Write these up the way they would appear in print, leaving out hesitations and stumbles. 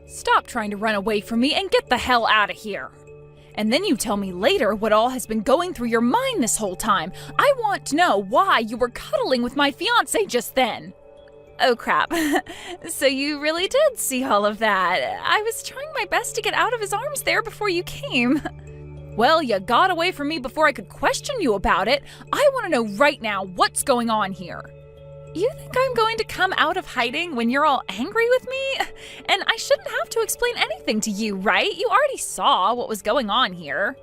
Stop trying to run away from me and get the hell out of here. And then you tell me later what all has been going through your mind this whole time. I want to know why you were cuddling with my fiancé just then. Oh crap. So you really did see all of that. I was trying my best to get out of his arms there before you came. Well, you got away from me before I could question you about it. I want to know right now what's going on here. You think I'm going to come out of hiding when you're all angry with me? And I shouldn't have to explain anything to you, right? You already saw what was going on here.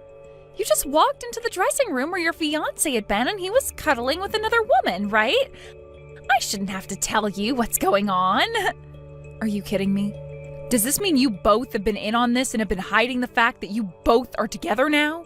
You just walked into the dressing room where your fiancé had been and he was cuddling with another woman, right? I shouldn't have to tell you what's going on. Are you kidding me? Does this mean you both have been in on this and have been hiding the fact that you both are together now?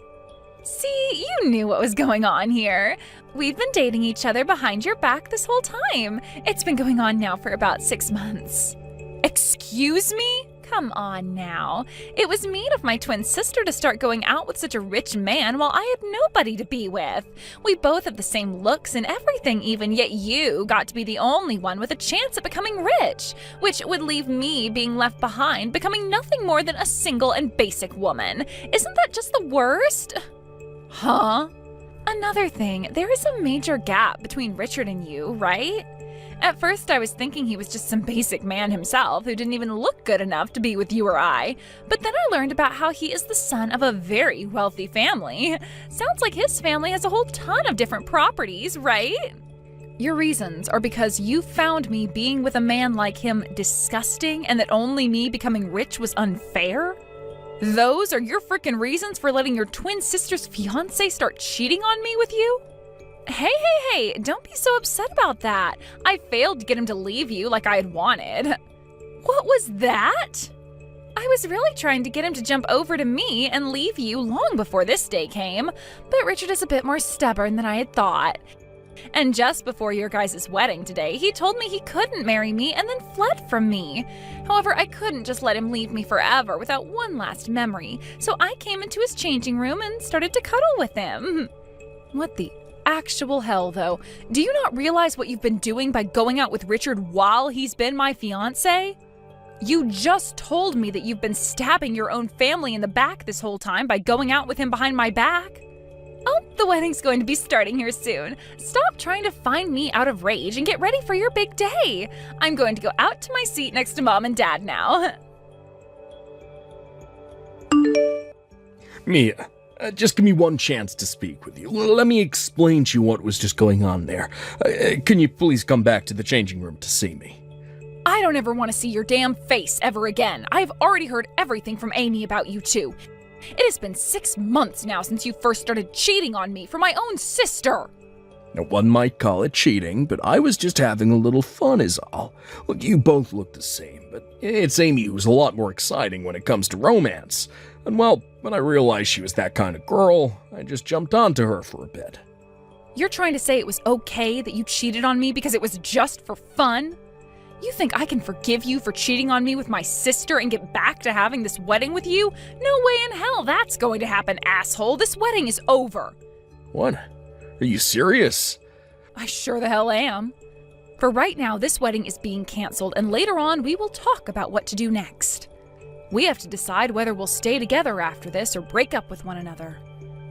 See, you knew what was going on here. We've been dating each other behind your back this whole time. It's been going on now for about 6 months. Excuse me? Come on now. It was mean of my twin sister to start going out with such a rich man while I had nobody to be with. We both have the same looks and everything even, yet you got to be the only one with a chance at becoming rich, which would leave me being left behind, becoming nothing more than a single and basic woman. Isn't that just the worst? Huh? Another thing, there is a major gap between Richard and you, right? At first I was thinking he was just some basic man himself who didn't even look good enough to be with you or I, but then I learned about how he is the son of a very wealthy family. Sounds like his family has a whole ton of different properties, right? Your reasons are because you found me being with a man like him disgusting and that only me becoming rich was unfair? Those are your frickin' reasons for letting your twin sister's fiancé start cheating on me with you? Hey, don't be so upset about that. I failed to get him to leave you like I had wanted. What was that? I was really trying to get him to jump over to me and leave you long before this day came, but Richard is a bit more stubborn than I had thought. And just before your guys' wedding today, he told me he couldn't marry me and then fled from me. However, I couldn't just let him leave me forever without one last memory, so I came into his changing room and started to cuddle with him. What the actual hell, though? Do you not realize what you've been doing by going out with Richard while he's been my fiancé? You just told me that you've been stabbing your own family in the back this whole time by going out with him behind my back. Oh, the wedding's going to be starting here soon. Stop trying to find me out of rage and get ready for your big day. I'm going to go out to my seat next to Mom and Dad now. Mia, just give me one chance to speak with you. Let me explain to you what was just going on there. Can you please come back to the changing room to see me? I don't ever want to see your damn face ever again. I've already heard everything from Amy about you two. It has been 6 months now since you first started cheating on me for my own sister. Now, one might call it cheating, but I was just having a little fun is all. Look, you both look the same, but it's Amy who's a lot more exciting when it comes to romance. And well, when I realized she was that kind of girl, I just jumped onto her for a bit. You're trying to say it was okay that you cheated on me because it was just for fun? You think I can forgive you for cheating on me with my sister and get back to having this wedding with you? No way in hell that's going to happen, asshole. This wedding is over. What? Are you serious? I sure the hell am. For right now, this wedding is being canceled, and later on we will talk about what to do next. We have to decide whether we'll stay together after this or break up with one another.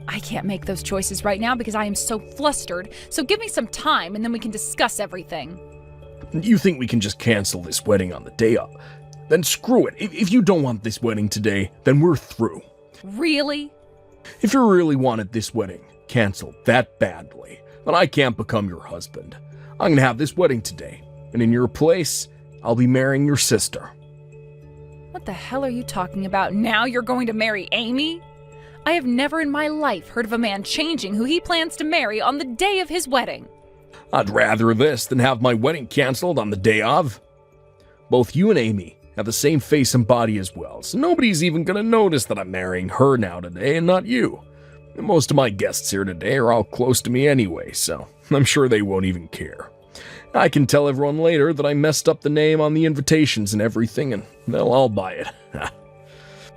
I can't make those choices right now because I am so flustered, so give me some time and then we can discuss everything. You think we can just cancel this wedding on the day of? Then screw it. If you don't want this wedding today, then we're through. Really? If you really wanted this wedding canceled that badly, then I can't become your husband. I'm gonna have this wedding today, and in your place, I'll be marrying your sister. What the hell are you talking about? Now you're going to marry Amy? I have never in my life heard of a man changing who he plans to marry on the day of his wedding. I'd rather this than have my wedding canceled on the day of. Both you and Amy have the same face and body as well, so nobody's even gonna notice that I'm marrying her now today and not you. And most of my guests here today are all close to me anyway, so I'm sure they won't even care. I can tell everyone later that I messed up the name on the invitations and everything, and they'll all buy it.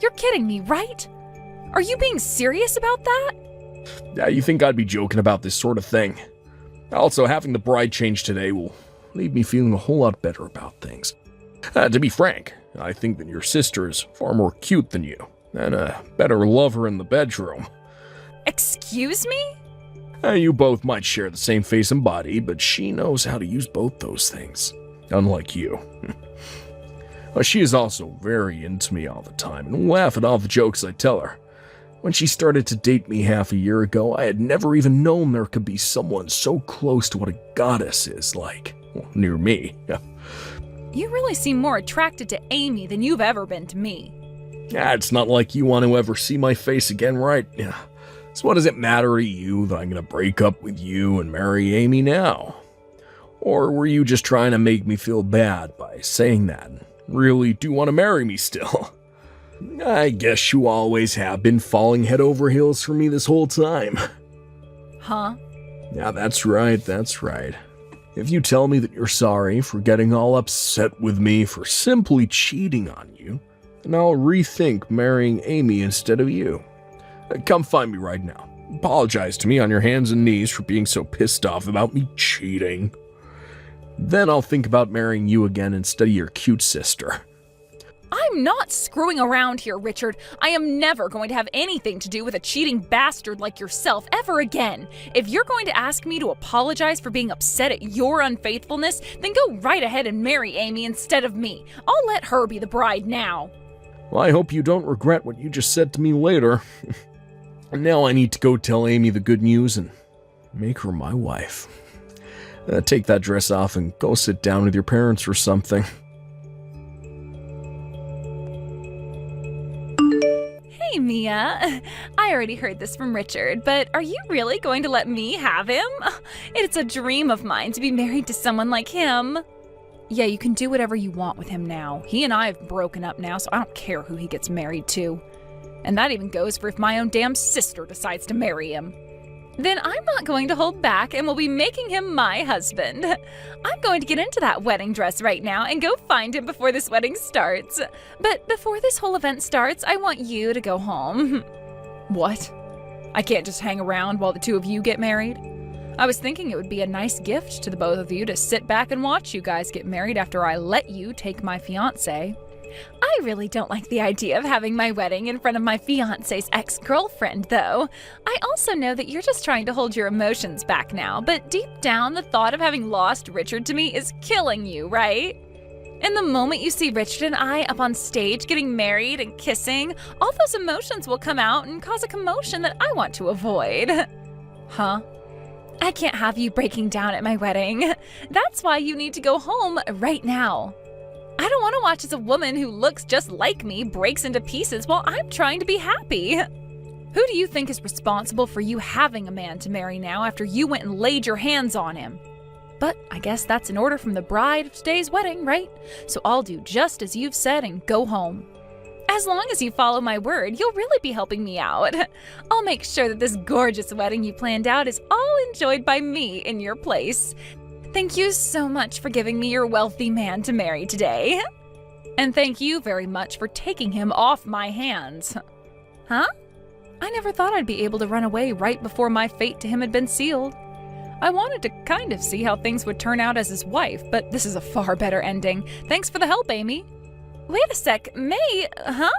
You're kidding me, right? Are you being serious about that? Yeah, you think I'd be joking about this sort of thing? Also, having the bride change today will leave me feeling a whole lot better about things. To be frank, I think that your sister is far more cute than you, and a better lover in the bedroom. Excuse me? You both might share the same face and body, but she knows how to use both those things, unlike you. She is also very into me all the time and will laugh at all the jokes I tell her. When she started to date me half a year ago, I had never even known there could be someone so close to what a goddess is like. Well, near me. You really seem more attracted to Amy than you've ever been to me. It's not like you want to ever see my face again, right? So what does it matter to you that I'm going to break up with you and marry Amy now? Or were you just trying to make me feel bad by saying that? Really do want to marry me still? I guess you always have been falling head over heels for me this whole time. Huh? Yeah, that's right. If you tell me that you're sorry for getting all upset with me for simply cheating on you, then I'll rethink marrying Amy instead of you. Come find me right now. Apologize to me on your hands and knees for being so pissed off about me cheating. Then I'll think about marrying you again instead of your cute sister. I'm not screwing around here, Richard. I am never going to have anything to do with a cheating bastard like yourself ever again. If you're going to ask me to apologize for being upset at your unfaithfulness, then go right ahead and marry Amy instead of me. I'll let her be the bride now. Well, I hope you don't regret what you just said to me later. And now I need to go tell Amy the good news and make her my wife. Take that dress off and go sit down with your parents or something. Hey, Mia. I already heard this from Richard, but are you really going to let me have him? It's a dream of mine to be married to someone like him. Yeah, you can do whatever you want with him now. He and I have broken up now, so I don't care who he gets married to. And that even goes for if my own damn sister decides to marry him. Then I'm not going to hold back and will be making him my husband. I'm going to get into that wedding dress right now and go find him before this wedding starts. But before this whole event starts, I want you to go home. What? I can't just hang around while the two of you get married? I was thinking it would be a nice gift to the both of you to sit back and watch you guys get married after I let you take my fiancé. I really don't like the idea of having my wedding in front of my fiancé's ex-girlfriend, though. I also know that you're just trying to hold your emotions back now, but deep down, the thought of having lost Richard to me is killing you, right? And the moment you see Richard and I up on stage getting married and kissing, all those emotions will come out and cause a commotion that I want to avoid. Huh? I can't have you breaking down at my wedding. That's why you need to go home right now. I don't want to watch as a woman who looks just like me breaks into pieces while I'm trying to be happy. Who do you think is responsible for you having a man to marry now after you went and laid your hands on him? But I guess that's an order from the bride of today's wedding, right? So I'll do just as you've said and go home. As long as you follow my word, you'll really be helping me out. I'll make sure that this gorgeous wedding you planned out is all enjoyed by me in your place. Thank you so much for giving me your wealthy man to marry today. And thank you very much for taking him off my hands. Huh? I never thought I'd be able to run away right before my fate to him had been sealed. I wanted to kind of see how things would turn out as his wife, but this is a far better ending. Thanks for the help, Amy. Wait a sec, May, huh?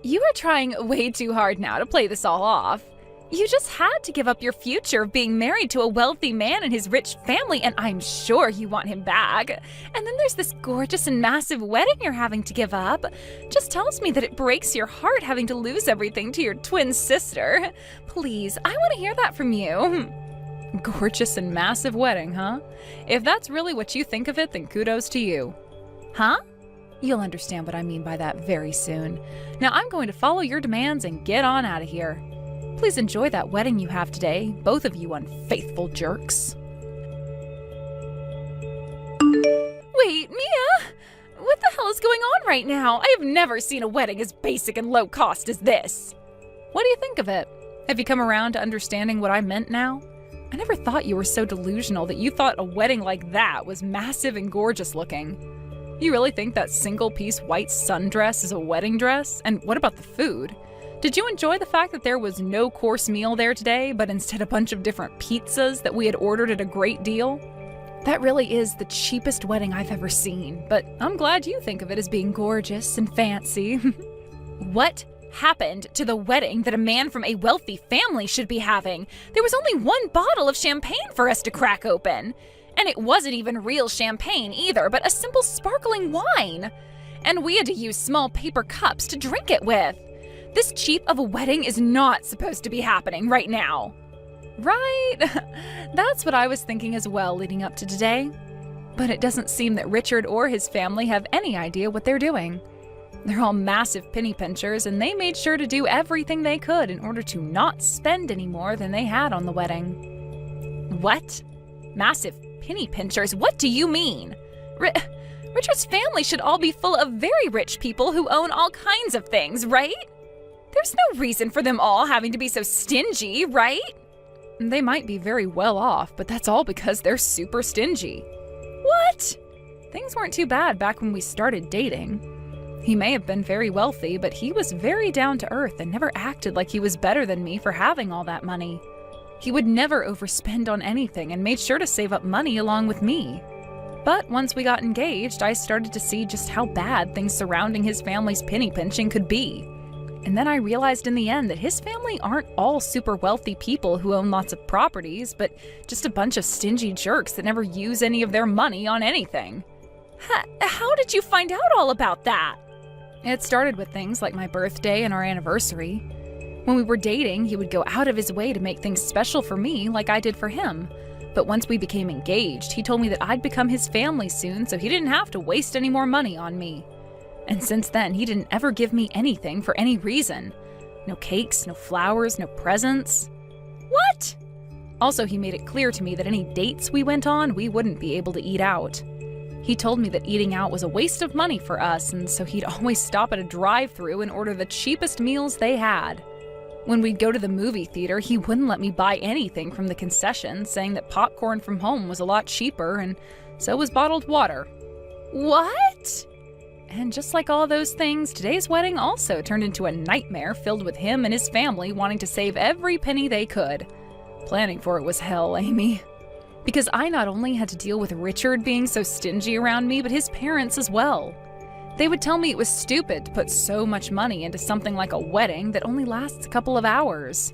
You are trying way too hard now to play this all off. You just had to give up your future of being married to a wealthy man and his rich family, and I'm sure you want him back. And then there's this gorgeous and massive wedding you're having to give up. Just tells me that it breaks your heart having to lose everything to your twin sister. Please, I want to hear that from you. Gorgeous and massive wedding, huh? If that's really what you think of it, then kudos to you. Huh? You'll understand what I mean by that very soon. Now I'm going to follow your demands and get on out of here. Please enjoy that wedding you have today, both of you unfaithful jerks. Wait, Mia! What the hell is going on right now? I have never seen a wedding as basic and low cost as this. What do you think of it? Have you come around to understanding what I meant now? I never thought you were so delusional that you thought a wedding like that was massive and gorgeous looking. You really think that single-piece white sundress is a wedding dress? And what about the food? Did you enjoy the fact that there was no course meal there today, but instead a bunch of different pizzas that we had ordered at a great deal? That really is the cheapest wedding I've ever seen, but I'm glad you think of it as being gorgeous and fancy. What happened to the wedding that a man from a wealthy family should be having? There was only one bottle of champagne for us to crack open. And it wasn't even real champagne either, but a simple sparkling wine. And we had to use small paper cups to drink it with. This cheap of a wedding is not supposed to be happening right now. Right? That's what I was thinking as well leading up to today. But it doesn't seem that Richard or his family have any idea what they're doing. They're all massive penny pinchers, and they made sure to do everything they could in order to not spend any more than they had on the wedding. What? Massive penny pinchers? What do you mean? Richard's family should all be full of very rich people who own all kinds of things, right? There's no reason for them all having to be so stingy, right? They might be very well off, but that's all because they're super stingy. What? Things weren't too bad back when we started dating. He may have been very wealthy, but he was very down to earth and never acted like he was better than me for having all that money. He would never overspend on anything and made sure to save up money along with me. But once we got engaged, I started to see just how bad things surrounding his family's penny pinching could be. And then I realized in the end that his family aren't all super wealthy people who own lots of properties, but just a bunch of stingy jerks that never use any of their money on anything. How did you find out all about that? It started with things like my birthday and our anniversary. When we were dating, he would go out of his way to make things special for me like I did for him. But once we became engaged, he told me that I'd become his family soon, so he didn't have to waste any more money on me. And since then, he didn't ever give me anything for any reason. No cakes, no flowers, no presents. What? Also, he made it clear to me that any dates we went on, we wouldn't be able to eat out. He told me that eating out was a waste of money for us, and so he'd always stop at a drive-thru and order the cheapest meals they had. When we'd go to the movie theater, he wouldn't let me buy anything from the concession, saying that popcorn from home was a lot cheaper, and so was bottled water. What? And just like all those things, today's wedding also turned into a nightmare filled with him and his family wanting to save every penny they could. Planning for it was hell, Amy. Because I not only had to deal with Richard being so stingy around me, but his parents as well. They would tell me it was stupid to put so much money into something like a wedding that only lasts a couple of hours.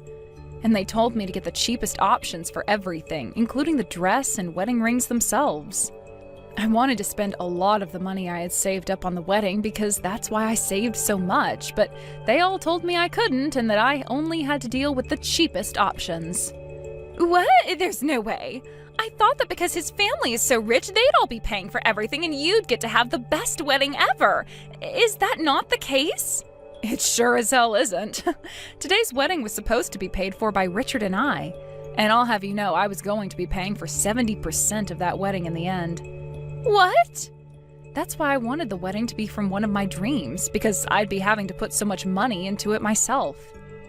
And they told me to get the cheapest options for everything, including the dress and wedding rings themselves. I wanted to spend a lot of the money I had saved up on the wedding because that's why I saved so much, but they all told me I couldn't and that I only had to deal with the cheapest options. What? There's no way. I thought that because his family is so rich, they'd all be paying for everything and you'd get to have the best wedding ever. Is that not the case? It sure as hell isn't. Today's wedding was supposed to be paid for by Richard and I, and I'll have you know I was going to be paying for 70% of that wedding in the end. What? That's why I wanted the wedding to be from one of my dreams, because I'd be having to put so much money into it myself.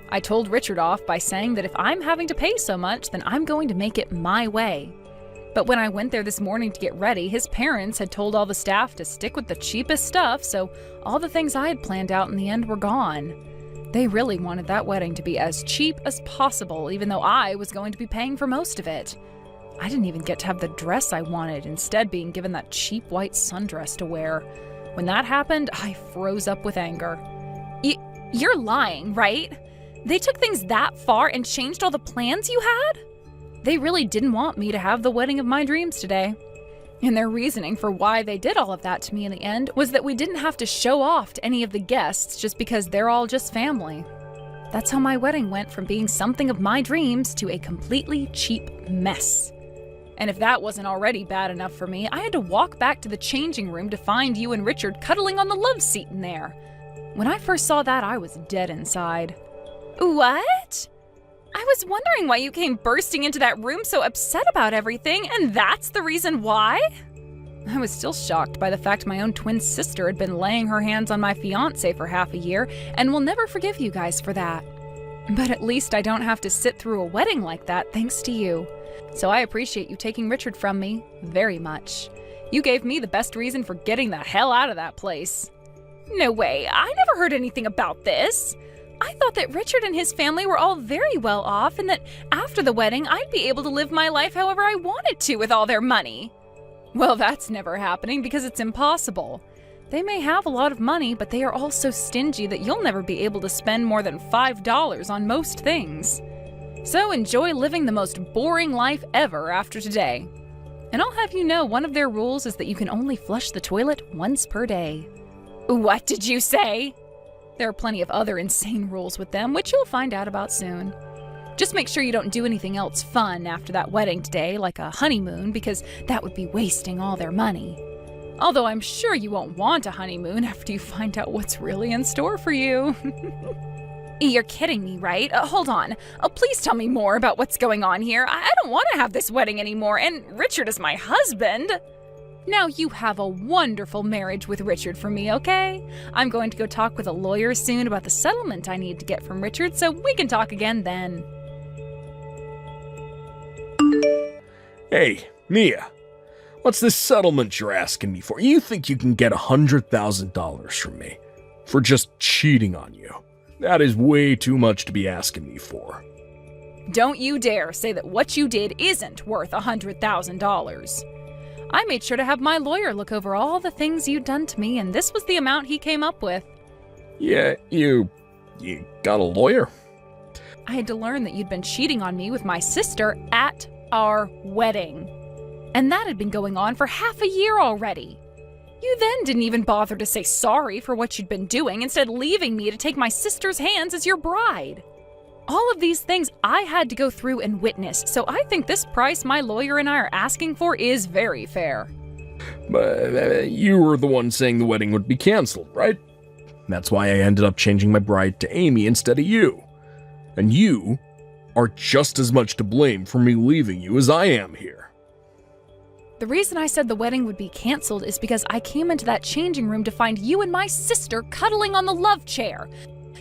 I told Richard off by saying that if I'm having to pay so much, then I'm going to make it my way. But when I went there this morning to get ready, his parents had told all the staff to stick with the cheapest stuff, so all the things I had planned out in the end were gone. They really wanted that wedding to be as cheap as possible, even though I was going to be paying for most of it. I didn't even get to have the dress I wanted, instead being given that cheap white sundress to wear. When that happened, I froze up with anger. You're lying, right? They took things that far and changed all the plans you had? They really didn't want me to have the wedding of my dreams today. And their reasoning for why they did all of that to me in the end was that we didn't have to show off to any of the guests just because they're all just family. That's how my wedding went from being something of my dreams to a completely cheap mess. And if that wasn't already bad enough for me, I had to walk back to the changing room to find you and Richard cuddling on the love seat in there. When I first saw that, I was dead inside. What? I was wondering why you came bursting into that room so upset about everything, and that's the reason why? I was still shocked by the fact my own twin sister had been laying her hands on my fiancé for half a year, and will never forgive you guys for that. But at least I don't have to sit through a wedding like that thanks to you. So I appreciate you taking Richard from me very much. You gave me the best reason for getting the hell out of that place. No way, I never heard anything about this. I thought that Richard and his family were all very well off and that after the wedding I'd be able to live my life however I wanted to with all their money. Well, that's never happening because it's impossible. They may have a lot of money, but they are all so stingy that you'll never be able to spend more than $5 on most things. So enjoy living the most boring life ever after today. And I'll have you know one of their rules is that you can only flush the toilet once per day. What did you say? There are plenty of other insane rules with them, which you'll find out about soon. Just make sure you don't do anything else fun after that wedding today, like a honeymoon, because that would be wasting all their money. Although I'm sure you won't want a honeymoon after you find out what's really in store for you. You're kidding me, right? Hold on. Please tell me more about what's going on here. I don't want to have this wedding anymore, and Richard is my husband. Now you have a wonderful marriage with Richard for me, okay? I'm going to go talk with a lawyer soon about the settlement I need to get from Richard, so we can talk again then. Hey, Mia. What's this settlement you're asking me for? You think you can get $100,000 from me for just cheating on you? That is way too much to be asking me for. Don't you dare say that what you did isn't worth $100,000. I made sure to have my lawyer look over all the things you'd done to me, and this was the amount he came up with. Yeah, you got a lawyer? I had to learn that you'd been cheating on me with my sister at our wedding. And that had been going on for half a year already. You then didn't even bother to say sorry for what you'd been doing, instead leaving me to take my sister's hands as your bride. All of these things I had to go through and witness, so I think this price my lawyer and I are asking for is very fair. But you were the one saying the wedding would be canceled, right? That's why I ended up changing my bride to Amy instead of you. And you are just as much to blame for me leaving you as I am here. The reason I said the wedding would be canceled is because I came into that changing room to find you and my sister cuddling on the love chair.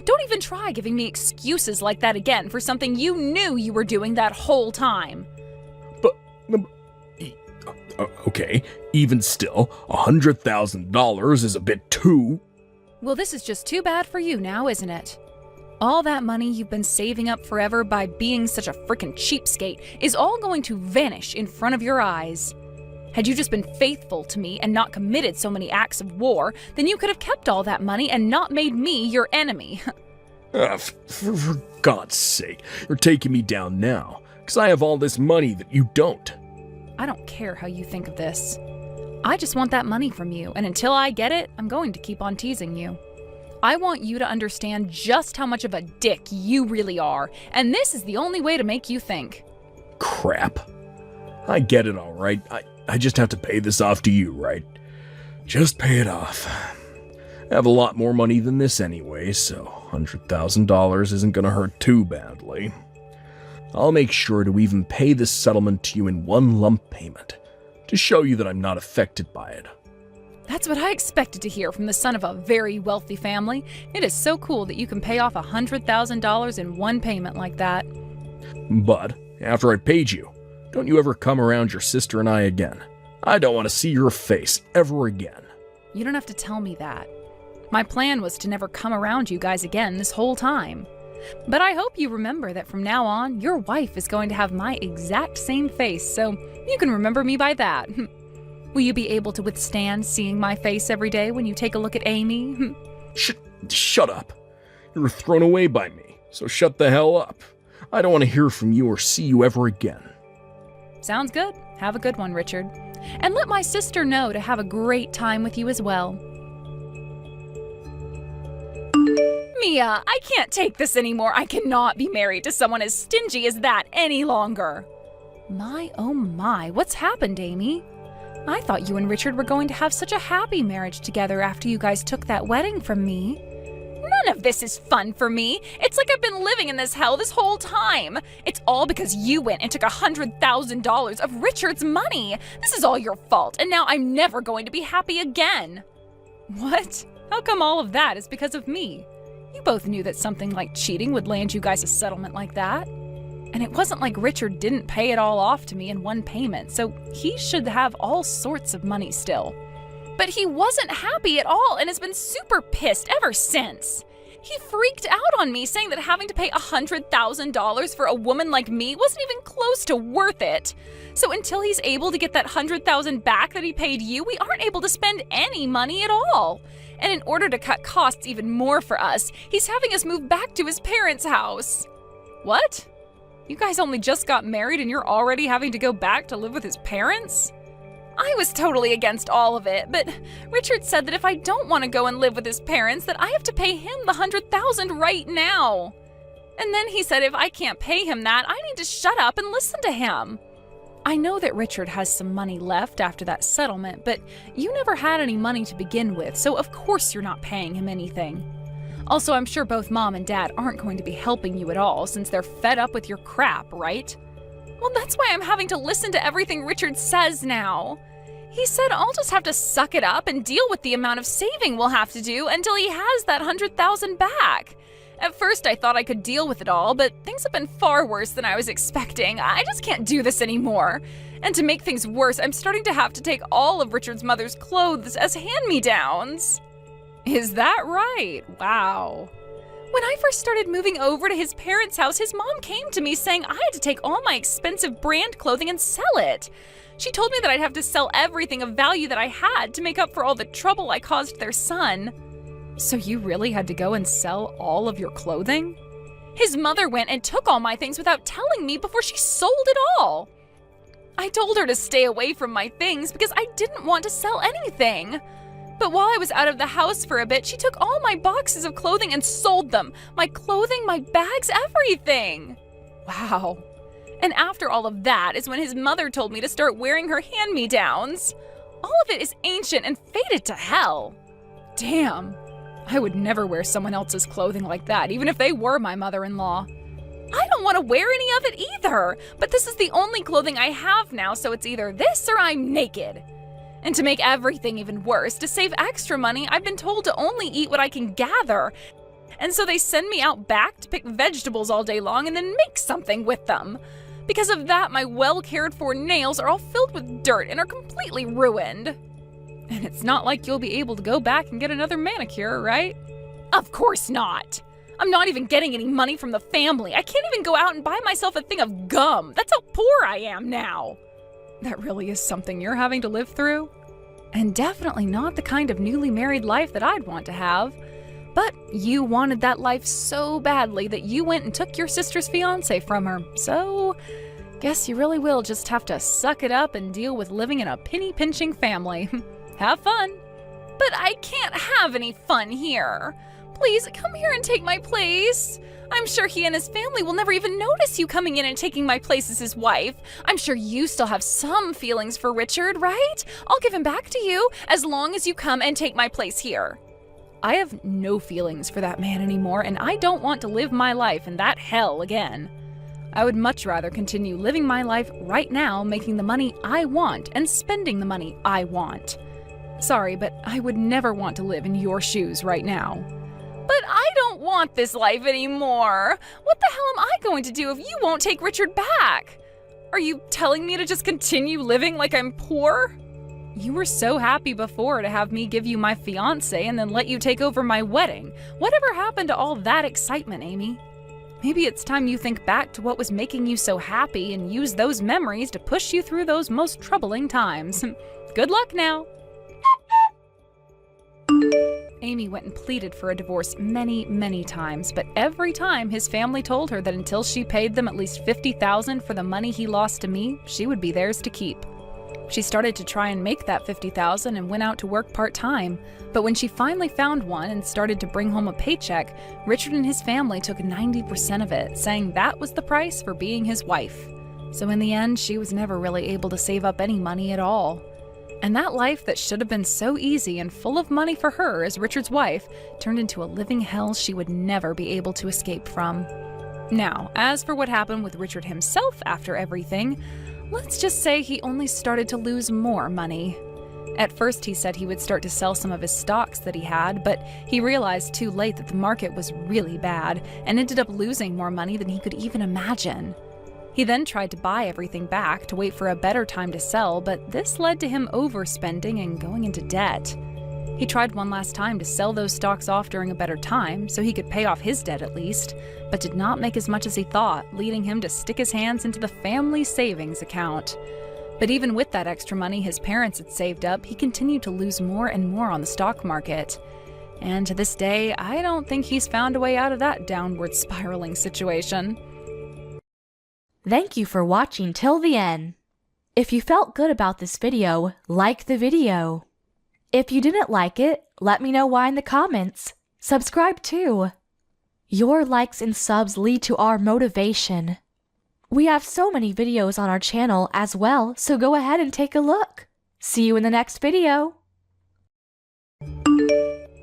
Don't even try giving me excuses like that again for something you knew you were doing that whole time. But okay, even still, $100,000 is a bit too... Well, this is just too bad for you now, isn't it? All that money you've been saving up forever by being such a frickin' cheapskate is all going to vanish in front of your eyes. Had you just been faithful to me and not committed so many acts of war, then you could have kept all that money and not made me your enemy. For God's sake, you're taking me down now, because I have all this money that you don't. I don't care how you think of this. I just want that money from you, and until I get it, I'm going to keep on teasing you. I want you to understand just how much of a dick you really are, and this is the only way to make you think. Crap. I get it all right. I just have to pay this off to you, right? Just pay it off. I have a lot more money than this anyway, so $100,000 isn't gonna hurt too badly. I'll make sure to even pay this settlement to you in one lump payment, to show you that I'm not affected by it. That's what I expected to hear from the son of a very wealthy family. It is so cool that you can pay off $100,000 in one payment like that. But after I paid you, don't you ever come around your sister and I again. I don't want to see your face ever again. You don't have to tell me that. My plan was to never come around you guys again this whole time. But I hope you remember that from now on, your wife is going to have my exact same face, so you can remember me by that. Will you be able to withstand seeing my face every day when you take a look at Amy? Shut up. You were thrown away by me, so shut the hell up. I don't want to hear from you or see you ever again. Sounds good. Have a good one, Richard. And let my sister know to have a great time with you as well. Mia, I can't take this anymore. I cannot be married to someone as stingy as that any longer. My, oh my, what's happened, Amy? I thought you and Richard were going to have such a happy marriage together after you guys took that wedding from me. None of this is fun for me. It's like I've been living in this hell this whole time. It's all because you went and took $100,000 of Richard's money. This is all your fault, and now I'm never going to be happy again. What? How come all of that is because of me? You both knew that something like cheating would land you guys a settlement like that. And it wasn't like Richard didn't pay it all off to me in one payment, so he should have all sorts of money still. But he wasn't happy at all and has been super pissed ever since. He freaked out on me, saying that having to pay $100,000 for a woman like me wasn't even close to worth it. So until he's able to get that $100,000 back that he paid you, we aren't able to spend any money at all. And in order to cut costs even more for us, he's having us move back to his parents' house. What? You guys only just got married and you're already having to go back to live with his parents? I was totally against all of it, but Richard said that if I don't want to go and live with his parents, that I have to pay him the $100,000 right now. And then he said if I can't pay him that, I need to shut up and listen to him. I know that Richard has some money left after that settlement, but you never had any money to begin with, so of course you're not paying him anything. Also, I'm sure both Mom and Dad aren't going to be helping you at all since they're fed up with your crap, right? Well, that's why I'm having to listen to everything Richard says now. He said I'll just have to suck it up and deal with the amount of saving we'll have to do until he has that $100,000 back. At first, I thought I could deal with it all, but things have been far worse than I was expecting. I just can't do this anymore. And to make things worse, I'm starting to have to take all of Richard's mother's clothes as hand-me-downs. Is that right? Wow. When I first started moving over to his parents' house, his mom came to me saying I had to take all my expensive brand clothing and sell it. She told me that I'd have to sell everything of value that I had to make up for all the trouble I caused their son. So you really had to go and sell all of your clothing? His mother went and took all my things without telling me before she sold it all. I told her to stay away from my things because I didn't want to sell anything. But while I was out of the house for a bit, she took all my boxes of clothing and sold them. My clothing, my bags, everything. Wow. And after all of that is when his mother told me to start wearing her hand-me-downs. All of it is ancient and faded to hell. Damn. I would never wear someone else's clothing like that, even if they were my mother-in-law. I don't want to wear any of it either, but this is the only clothing I have now, so it's either this or I'm naked. And to make everything even worse, to save extra money, I've been told to only eat what I can gather. And so they send me out back to pick vegetables all day long and then make something with them. Because of that, my well-cared-for nails are all filled with dirt and are completely ruined. And it's not like you'll be able to go back and get another manicure, right? Of course not. I'm not even getting any money from the family. I can't even go out and buy myself a thing of gum. That's how poor I am now. That really is something you're having to live through? And definitely not the kind of newly married life that I'd want to have. But you wanted that life so badly that you went and took your sister's fiancé from her. So, guess you really will just have to suck it up and deal with living in a penny-pinching family. Have fun. But I can't have any fun here. Please, come here and take my place. I'm sure he and his family will never even notice you coming in and taking my place as his wife. I'm sure you still have some feelings for Richard, right? I'll give him back to you as long as you come and take my place here. I have no feelings for that man anymore, and I don't want to live my life in that hell again. I would much rather continue living my life right now, making the money I want and spending the money I want. Sorry, but I would never want to live in your shoes right now. But I don't want this life anymore. What the hell am I going to do if you won't take Richard back? Are you telling me to just continue living like I'm poor? You were so happy before to have me give you my fiancé and then let you take over my wedding. Whatever happened to all that excitement, Amy? Maybe it's time you think back to what was making you so happy and use those memories to push you through those most troubling times. Good luck now. Amy went and pleaded for a divorce many, many times, but every time his family told her that until she paid them at least $50,000 for the money he lost to me, she would be theirs to keep. She started to try and make that $50,000 and went out to work part-time, but when she finally found one and started to bring home a paycheck, Richard and his family took 90% of it, saying that was the price for being his wife. So in the end, she was never really able to save up any money at all. And that life that should have been so easy and full of money for her as Richard's wife turned into a living hell she would never be able to escape from. Now, as for what happened with Richard himself after everything, let's just say he only started to lose more money. At first, he said he would start to sell some of his stocks that he had, but he realized too late that the market was really bad and ended up losing more money than he could even imagine. He then tried to buy everything back to wait for a better time to sell, but this led to him overspending and going into debt. He tried one last time to sell those stocks off during a better time so he could pay off his debt at least, but did not make as much as he thought, leading him to stick his hands into the family savings account. But even with that extra money his parents had saved up, he continued to lose more and more on the stock market. And to this day, I don't think he's found a way out of that downward spiraling situation. Thank you for watching till the end. If you felt good about this video, like the video. If you didn't like it, let me know why in the comments. Subscribe too. Your likes and subs lead to our motivation. We have so many videos on our channel as well, so go ahead and take a look. See you in the next video.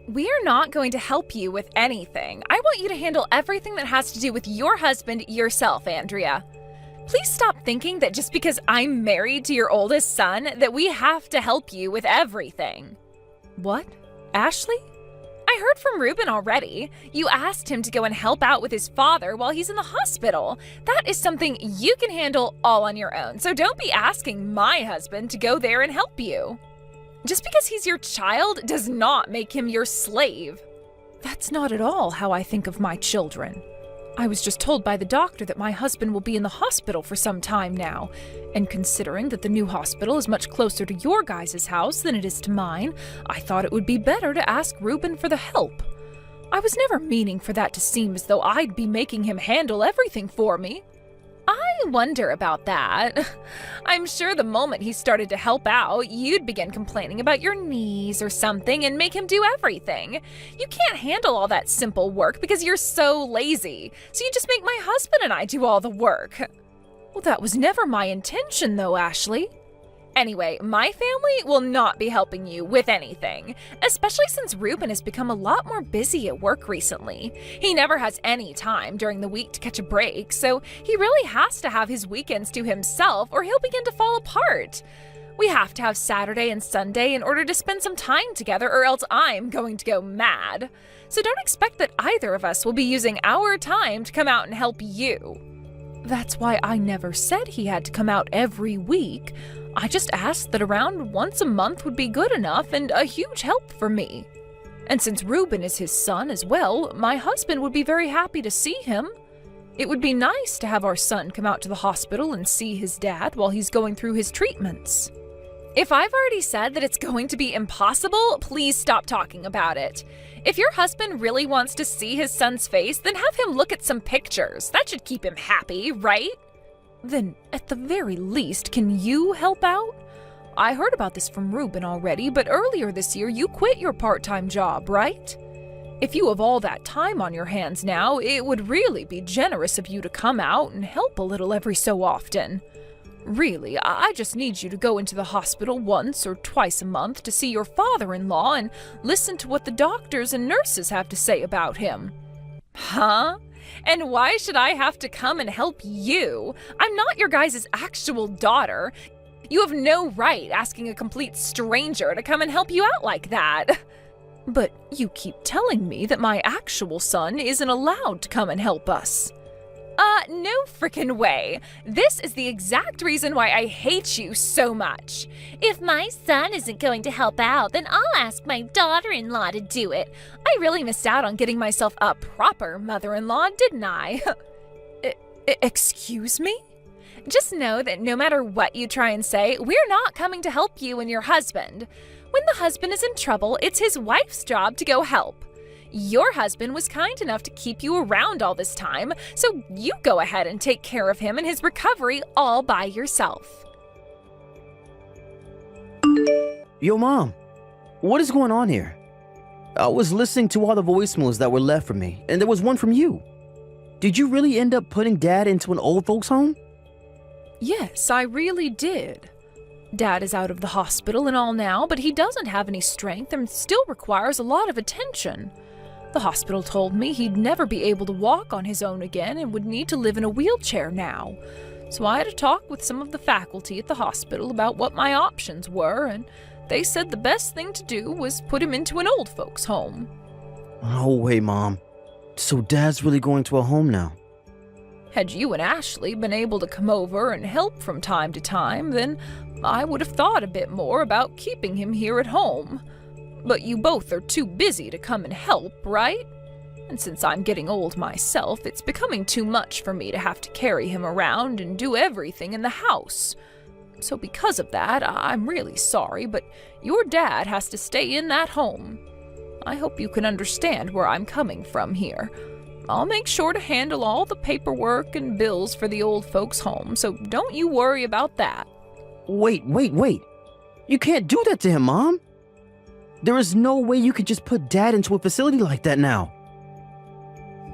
We are not going to help you with anything. I want you to handle everything that has to do with your husband yourself, Andrea. Please stop thinking that just because I'm married to your oldest son, that we have to help you with everything. What? Ashley? I heard from Ruben already. You asked him to go and help out with his father while he's in the hospital. That is something you can handle all on your own, so don't be asking my husband to go there and help you. Just because he's your child does not make him your slave. That's not at all how I think of my children. I was just told by the doctor that my husband will be in the hospital for some time now, and considering that the new hospital is much closer to your guys' house than it is to mine, I thought it would be better to ask Ruben for the help. I was never meaning for that to seem as though I'd be making him handle everything for me. I wonder about that. I'm sure the moment he started to help out, you'd begin complaining about your knees or something and make him do everything. You can't handle all that simple work because you're so lazy, so you just make my husband and I do all the work. Well, that was never my intention though, Ashley. Anyway, my family will not be helping you with anything, especially since Ruben has become a lot more busy at work recently. He never has any time during the week to catch a break, so he really has to have his weekends to himself or he'll begin to fall apart. We have to have Saturday and Sunday in order to spend some time together or else I'm going to go mad. So don't expect that either of us will be using our time to come out and help you. That's why I never said he had to come out every week. I just asked that around once a month would be good enough and a huge help for me. And since Ruben is his son as well, my husband would be very happy to see him. It would be nice to have our son come out to the hospital and see his dad while he's going through his treatments. If I've already said that it's going to be impossible, please stop talking about it. If your husband really wants to see his son's face, then have him look at some pictures. That should keep him happy, right? Then, at the very least, can you help out? I heard about this from Ruben already, but earlier this year you quit your part-time job, right? If you have all that time on your hands now, it would really be generous of you to come out and help a little every so often. Really, I just need you to go into the hospital once or twice a month to see your father-in-law and listen to what the doctors and nurses have to say about him. Huh? And why should I have to come and help you? I'm not your guys' actual daughter. You have no right asking a complete stranger to come and help you out like that. But you keep telling me that my actual son isn't allowed to come and help us. No frickin' way. This is the exact reason why I hate you so much. If my son isn't going to help out, then I'll ask my daughter-in-law to do it. I really missed out on getting myself a proper mother-in-law, didn't I? Excuse me? Just know that no matter what you try and say, we're not coming to help you and your husband. When the husband is in trouble, it's his wife's job to go help. Your husband was kind enough to keep you around all this time, so you go ahead and take care of him and his recovery all by yourself. Yo, Mom, what is going on here? I was listening to all the voicemails that were left from me, and there was one from you. Did you really end up putting Dad into an old folks' home? Yes, I really did. Dad is out of the hospital and all now, but he doesn't have any strength and still requires a lot of attention. The hospital told me he'd never be able to walk on his own again and would need to live in a wheelchair now. So I had a talk with some of the faculty at the hospital about what my options were, and they said the best thing to do was put him into an old folks' home. No way, Mom. So Dad's really going to a home now? Had you and Ashley been able to come over and help from time to time, then I would have thought a bit more about keeping him here at home. But you both are too busy to come and help, right? And since I'm getting old myself, it's becoming too much for me to have to carry him around and do everything in the house. So because of that, I'm really sorry, but your dad has to stay in that home. I hope you can understand where I'm coming from here. I'll make sure to handle all the paperwork and bills for the old folks' home, so don't you worry about that. Wait. You can't do that to him, Mom. There is no way you could just put Dad into a facility like that now.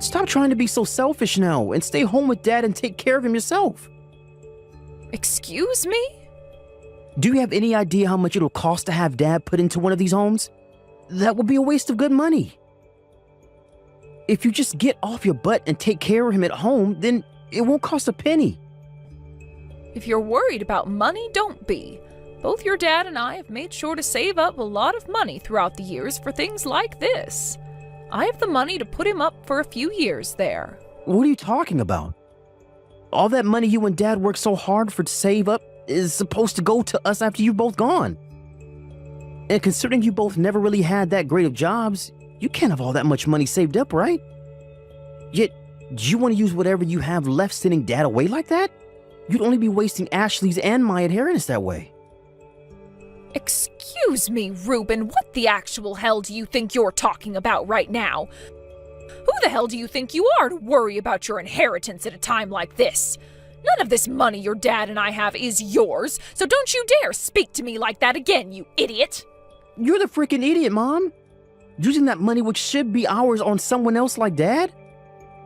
Stop trying to be so selfish now and stay home with Dad and take care of him yourself. Excuse me? Do you have any idea how much it'll cost to have Dad put into one of these homes? That would be a waste of good money. If you just get off your butt and take care of him at home, then it won't cost a penny. If you're worried about money, don't be. Both your dad and I have made sure to save up a lot of money throughout the years for things like this. I have the money to put him up for a few years there. What are you talking about? All that money you and Dad worked so hard for to save up is supposed to go to us after you've both gone. And considering you both never really had that great of jobs, you can't have all that much money saved up, right? Yet, do you want to use whatever you have left sending Dad away like that? You'd only be wasting Ashley's and my inheritance that way. Excuse me, Reuben, what the actual hell do you think you're talking about right now? Who the hell do you think you are to worry about your inheritance at a time like this? None of this money your dad and I have is yours, so don't you dare speak to me like that again, you idiot! You're the freaking idiot, Mom. Using that money which should be ours on someone else like Dad?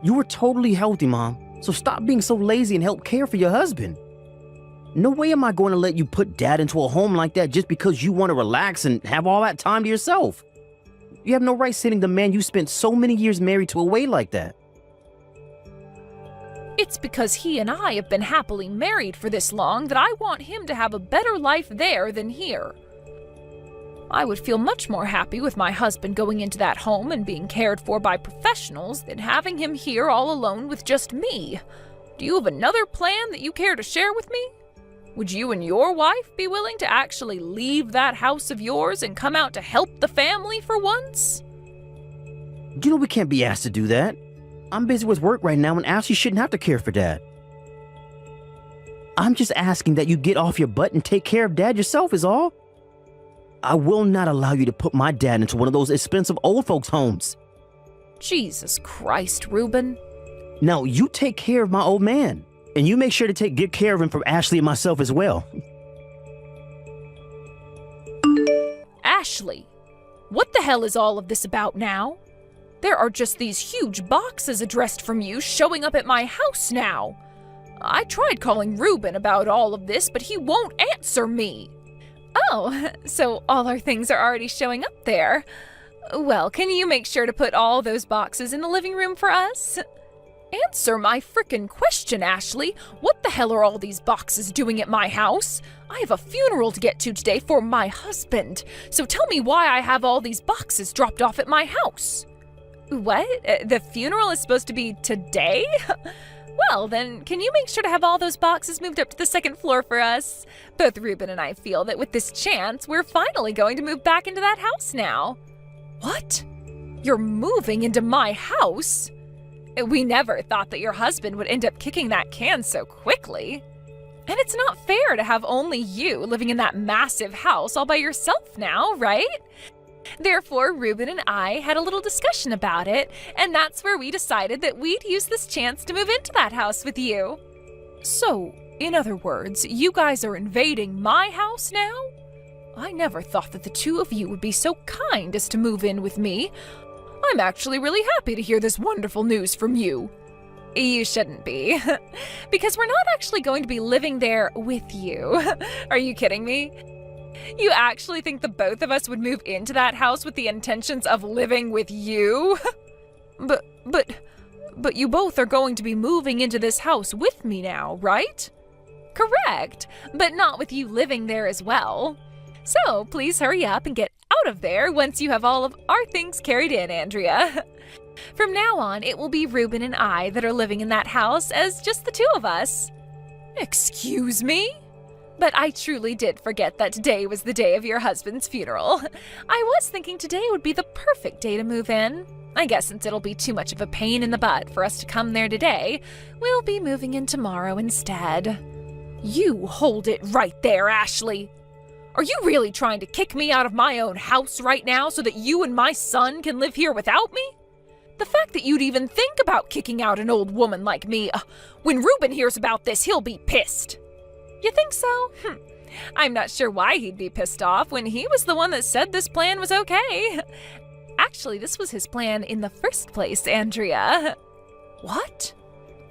You were totally healthy, Mom, so stop being so lazy and help care for your husband. No way am I going to let you put Dad into a home like that just because you want to relax and have all that time to yourself. You have no right sending the man you spent so many years married to away like that. It's because he and I have been happily married for this long that I want him to have a better life there than here. I would feel much more happy with my husband going into that home and being cared for by professionals than having him here all alone with just me. Do you have another plan that you care to share with me? Would you and your wife be willing to actually leave that house of yours and come out to help the family for once? You know we can't be asked to do that. I'm busy with work right now and Ashley shouldn't have to care for Dad. I'm just asking that you get off your butt and take care of Dad yourself is all. I will not allow you to put my dad into one of those expensive old folks' homes. Jesus Christ, Reuben. Now, you take care of my old man, and you make sure to take good care of him for Ashley and myself as well. Ashley, what the hell is all of this about now? There are just these huge boxes addressed from you showing up at my house now. I tried calling Reuben about all of this, but he won't answer me. Oh, so all our things are already showing up there. Well, can you make sure to put all those boxes in the living room for us? Answer my frickin' question, Ashley. What the hell are all these boxes doing at my house? I have a funeral to get to today for my husband. So tell me why I have all these boxes dropped off at my house. What? The funeral is supposed to be today? Well, then, can you make sure to have all those boxes moved up to the second floor for us? Both Reuben and I feel that with this chance, we're finally going to move back into that house now. What? You're moving into my house? We never thought that your husband would end up kicking that can so quickly. And it's not fair to have only you living in that massive house all by yourself now, right? Therefore, Reuben and I had a little discussion about it, and that's where we decided that we'd use this chance to move into that house with you. So, in other words, you guys are invading my house now? I never thought that the two of you would be so kind as to move in with me. I'm actually really happy to hear this wonderful news from you. You shouldn't be, because we're not actually going to be living there with you. Are you kidding me? You actually think the both of us would move into that house with the intentions of living with you? But you both are going to be moving into this house with me now, right? Correct, but not with you living there as well. So please hurry up and get out of there once you have all of our things carried in, Andrea. From now on, it will be Reuben and I that are living in that house as just the two of us. Excuse me? But I truly did forget that today was the day of your husband's funeral. I was thinking today would be the perfect day to move in. I guess since it'll be too much of a pain in the butt for us to come there today, we'll be moving in tomorrow instead. You hold it right there, Ashley. Are you really trying to kick me out of my own house right now so that you and my son can live here without me? The fact that you'd even think about kicking out an old woman like me, when Reuben hears about this, he'll be pissed. You think so? I'm not sure why he'd be pissed off when he was the one that said this plan was okay. Actually, this was his plan in the first place, Andrea. What?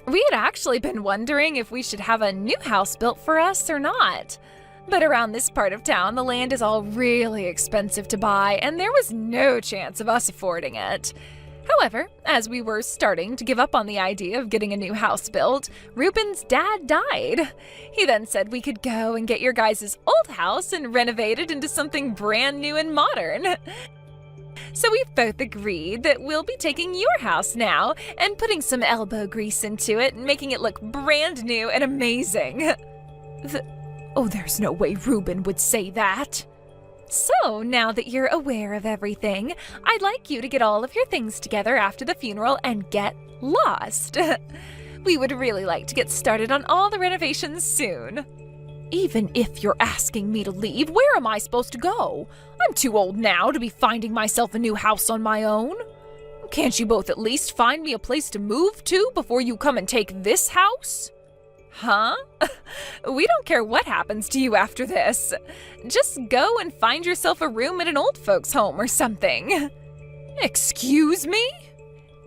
We had actually been wondering if we should have a new house built for us or not. But around this part of town, the land is all really expensive to buy, and there was no chance of us affording it. However, as we were starting to give up on the idea of getting a new house built, Reuben's dad died. He then said we could go and get your guys' old house and renovate it into something brand new and modern. So we've both agreed that we'll be taking your house now and putting some elbow grease into it and making it look brand new and amazing. There's no way Reuben would say that. So, now that you're aware of everything, I'd like you to get all of your things together after the funeral and get lost. We would really like to get started on all the renovations soon. Even if you're asking me to leave, where am I supposed to go? I'm too old now to be finding myself a new house on my own. Can't you both at least find me a place to move to before you come and take this house? Huh? We don't care what happens to you after this. Just go and find yourself a room at an old folks' home or something. Excuse me?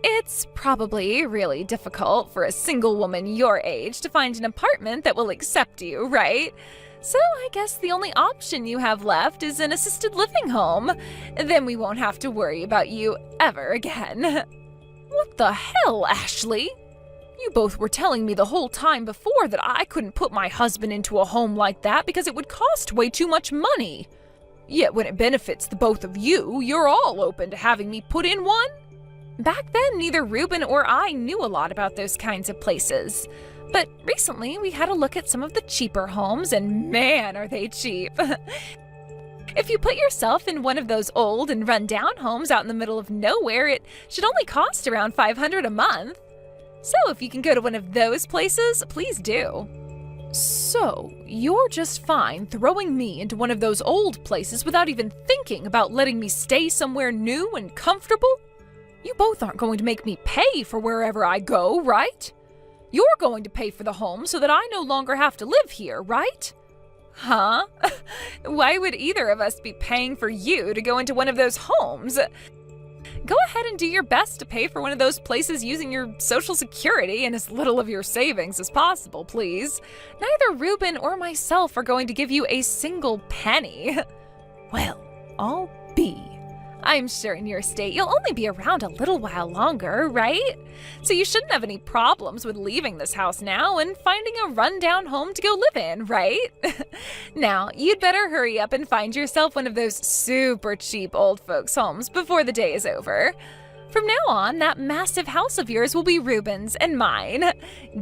It's probably really difficult for a single woman your age to find an apartment that will accept you, right? So I guess the only option you have left is an assisted living home. Then we won't have to worry about you ever again. What the hell, Ashley? You both were telling me the whole time before that I couldn't put my husband into a home like that because it would cost way too much money. Yet when it benefits the both of you, you're all open to having me put in one? Back then, neither Reuben or I knew a lot about those kinds of places. But recently, we had a look at some of the cheaper homes, and man, are they cheap. If you put yourself in one of those old and run-down homes out in the middle of nowhere, it should only cost around $500 a month. So if you can go to one of those places, please do. So, you're just fine throwing me into one of those old places without even thinking about letting me stay somewhere new and comfortable? You both aren't going to make me pay for wherever I go, right? You're going to pay for the home so that I no longer have to live here, right? Huh? Why would either of us be paying for you to go into one of those homes? Go ahead and do your best to pay for one of those places using your Social Security and as little of your savings as possible, please. Neither Reuben or myself are going to give you a single penny. Well, I'll be. I'm sure in your state you'll only be around a little while longer, right? So you shouldn't have any problems with leaving this house now and finding a rundown home to go live in, right? Now, you'd better hurry up and find yourself one of those super cheap old folks' homes before the day is over. From now on, that massive house of yours will be Reuben's and mine.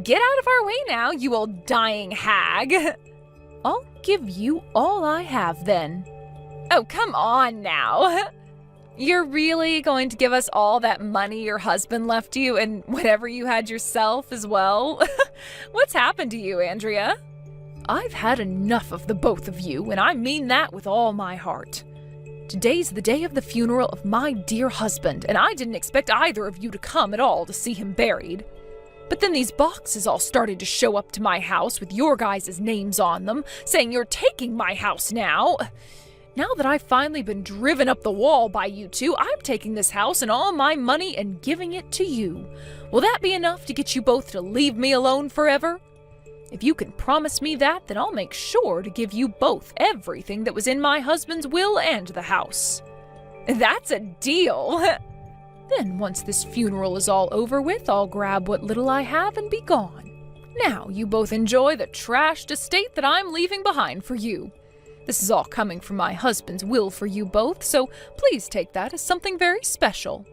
Get out of our way now, you old dying hag. I'll give you all I have then. Oh, come on now. You're really going to give us all that money your husband left you and whatever you had yourself as well? What's happened to you, Andrea? I've had enough of the both of you, and I mean that with all my heart. Today's the day of the funeral of my dear husband, and I didn't expect either of you to come at all to see him buried. But then these boxes all started to show up to my house with your guys' names on them, saying you're taking my house now. Now that I've finally been driven up the wall by you two, I'm taking this house and all my money and giving it to you. Will that be enough to get you both to leave me alone forever? If you can promise me that, then I'll make sure to give you both everything that was in my husband's will and the house. That's a deal. Then once this funeral is all over with, I'll grab what little I have and be gone. Now you both enjoy the trashed estate that I'm leaving behind for you. This is all coming from my husband's will for you both, so please take that as something very special.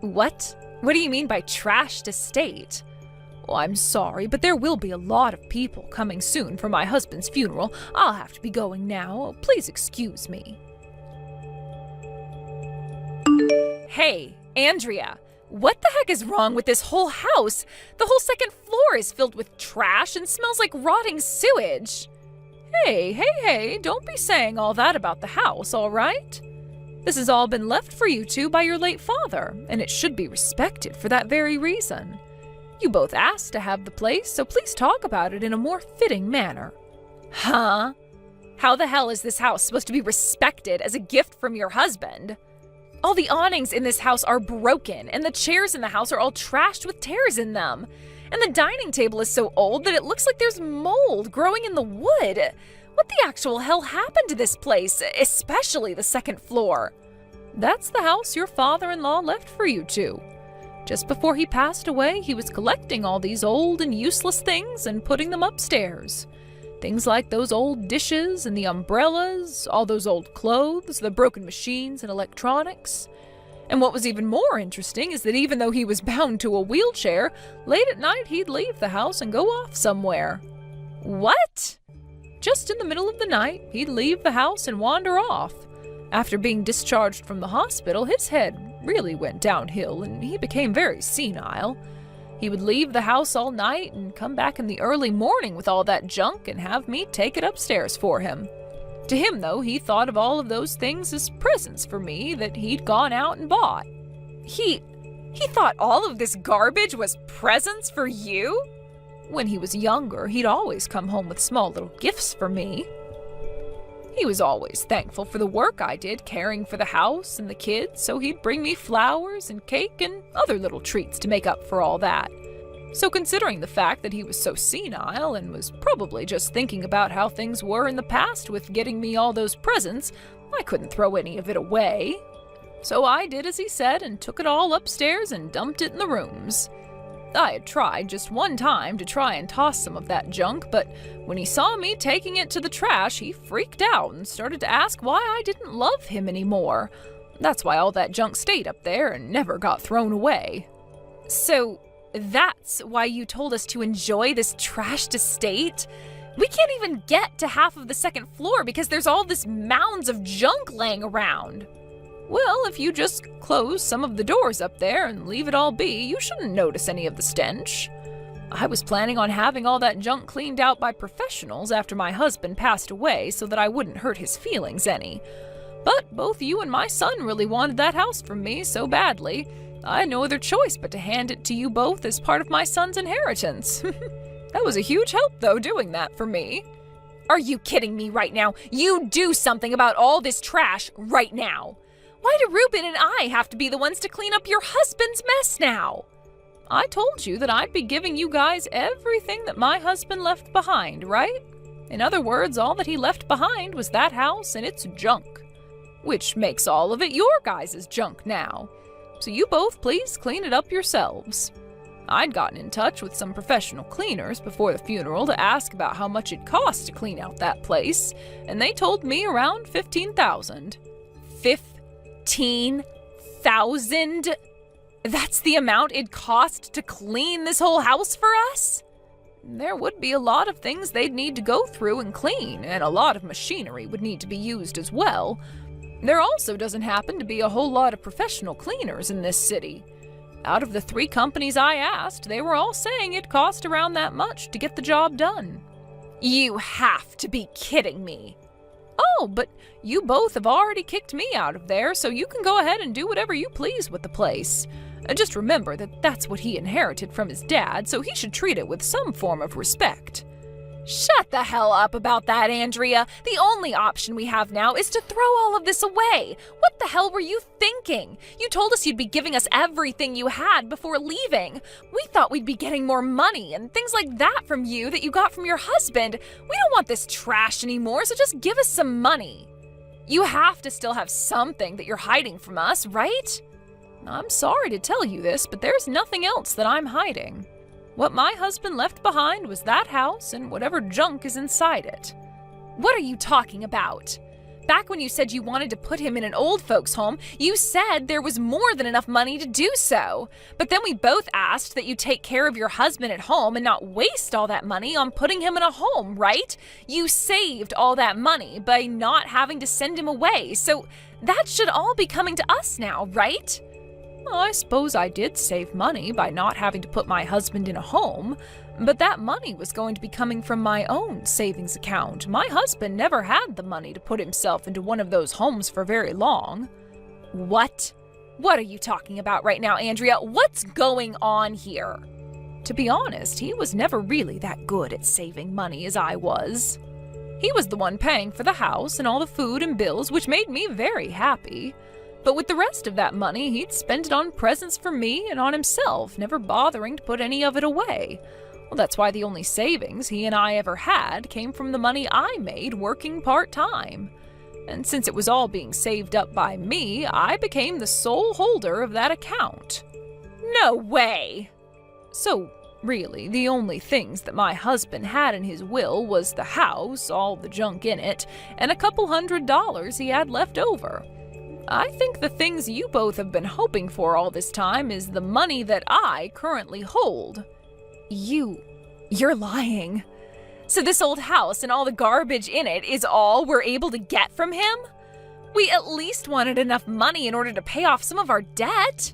What? What do you mean by trashed estate? Oh, I'm sorry, but there will be a lot of people coming soon for my husband's funeral. I'll have to be going now. Please excuse me. Hey, Andrea, what the heck is wrong with this whole house? The whole second floor is filled with trash and smells like rotting sewage. Hey, don't be saying all that about the house, all right? This has all been left for you two by your late father, and it should be respected for that very reason. You both asked to have the place, so please talk about it in a more fitting manner. Huh? How the hell is this house supposed to be respected as a gift from your husband? All the awnings in this house are broken, and the chairs in the house are all trashed with tears in them. And the dining table is so old that it looks like there's mold growing in the wood. What the actual hell happened to this place, especially the second floor? That's the house your father-in-law left for you two. Just before he passed away, he was collecting all these old and useless things and putting them upstairs. Things like those old dishes and the umbrellas, all those old clothes, the broken machines and electronics. And what was even more interesting is that even though he was bound to a wheelchair, late at night he'd leave the house and go off somewhere. What? Just in the middle of the night, he'd leave the house and wander off. After being discharged from the hospital, his head really went downhill and he became very senile. He would leave the house all night and come back in the early morning with all that junk and have me take it upstairs for him. To him, though, he thought of all of those things as presents for me that he'd gone out and bought. He thought all of this garbage was presents for you? When he was younger, he'd always come home with small little gifts for me. He was always thankful for the work I did caring for the house and the kids, so he'd bring me flowers and cake and other little treats to make up for all that. So considering the fact that he was so senile and was probably just thinking about how things were in the past with getting me all those presents, I couldn't throw any of it away. So I did as he said and took it all upstairs and dumped it in the rooms. I had tried just one time to try and toss some of that junk, but when he saw me taking it to the trash, he freaked out and started to ask why I didn't love him anymore. That's why all that junk stayed up there and never got thrown away. So that's why you told us to enjoy this trashed estate? We can't even get to half of the second floor because there's all this mounds of junk laying around. Well, if you just close some of the doors up there and leave it all be, you shouldn't notice any of the stench. I was planning on having all that junk cleaned out by professionals after my husband passed away so that I wouldn't hurt his feelings any. But both you and my son really wanted that house from me so badly, I had no other choice but to hand it to you both as part of my son's inheritance. That was a huge help, though, doing that for me. Are you kidding me right now? You do something about all this trash right now. Why do Ruben and I have to be the ones to clean up your husband's mess now? I told you that I'd be giving you guys everything that my husband left behind, right? In other words, all that he left behind was that house and its junk. Which makes all of it your guys' junk now. So you both please clean it up yourselves. I'd gotten in touch with some professional cleaners before the funeral to ask about how much it cost to clean out that place, and they told me around $15,000. $15,000? That's the amount it'd cost to clean this whole house for us? There would be a lot of things they'd need to go through and clean, and a lot of machinery would need to be used as well. There also doesn't happen to be a whole lot of professional cleaners in this city. Out of the 3 companies I asked, they were all saying it cost around that much to get the job done. You have to be kidding me. Oh, but you both have already kicked me out of there, so you can go ahead and do whatever you please with the place. Just remember that that's what he inherited from his dad, so he should treat it with some form of respect. Shut the hell up about that, Andrea. The only option we have now is to throw all of this away. What the hell were you thinking? You told us you'd be giving us everything you had before leaving. We thought we'd be getting more money and things like that from you that you got from your husband. We don't want this trash anymore, so just give us some money. You have to still have something that you're hiding from us, right? I'm sorry to tell you this, but there's nothing else that I'm hiding. What my husband left behind was that house and whatever junk is inside it. What are you talking about? Back when you said you wanted to put him in an old folks' home, you said there was more than enough money to do so. But then we both asked that you take care of your husband at home and not waste all that money on putting him in a home, right? You saved all that money by not having to send him away, so that should all be coming to us now, right? Well, I suppose I did save money by not having to put my husband in a home, but that money was going to be coming from my own savings account. My husband never had the money to put himself into one of those homes for very long. What? What are you talking about right now, Andrea? What's going on here? To be honest, he was never really that good at saving money as I was. He was the one paying for the house and all the food and bills, which made me very happy. But with the rest of that money, he'd spend it on presents for me and on himself, never bothering to put any of it away. Well, that's why the only savings he and I ever had came from the money I made working part-time. And since it was all being saved up by me, I became the sole holder of that account. No way! So, really, the only things that my husband had in his will was the house, all the junk in it, and a couple $100 he had left over. I think the things you both have been hoping for all this time is the money that I currently hold. You're lying. So this old house and all the garbage in it is all we're able to get from him? We at least wanted enough money in order to pay off some of our debt.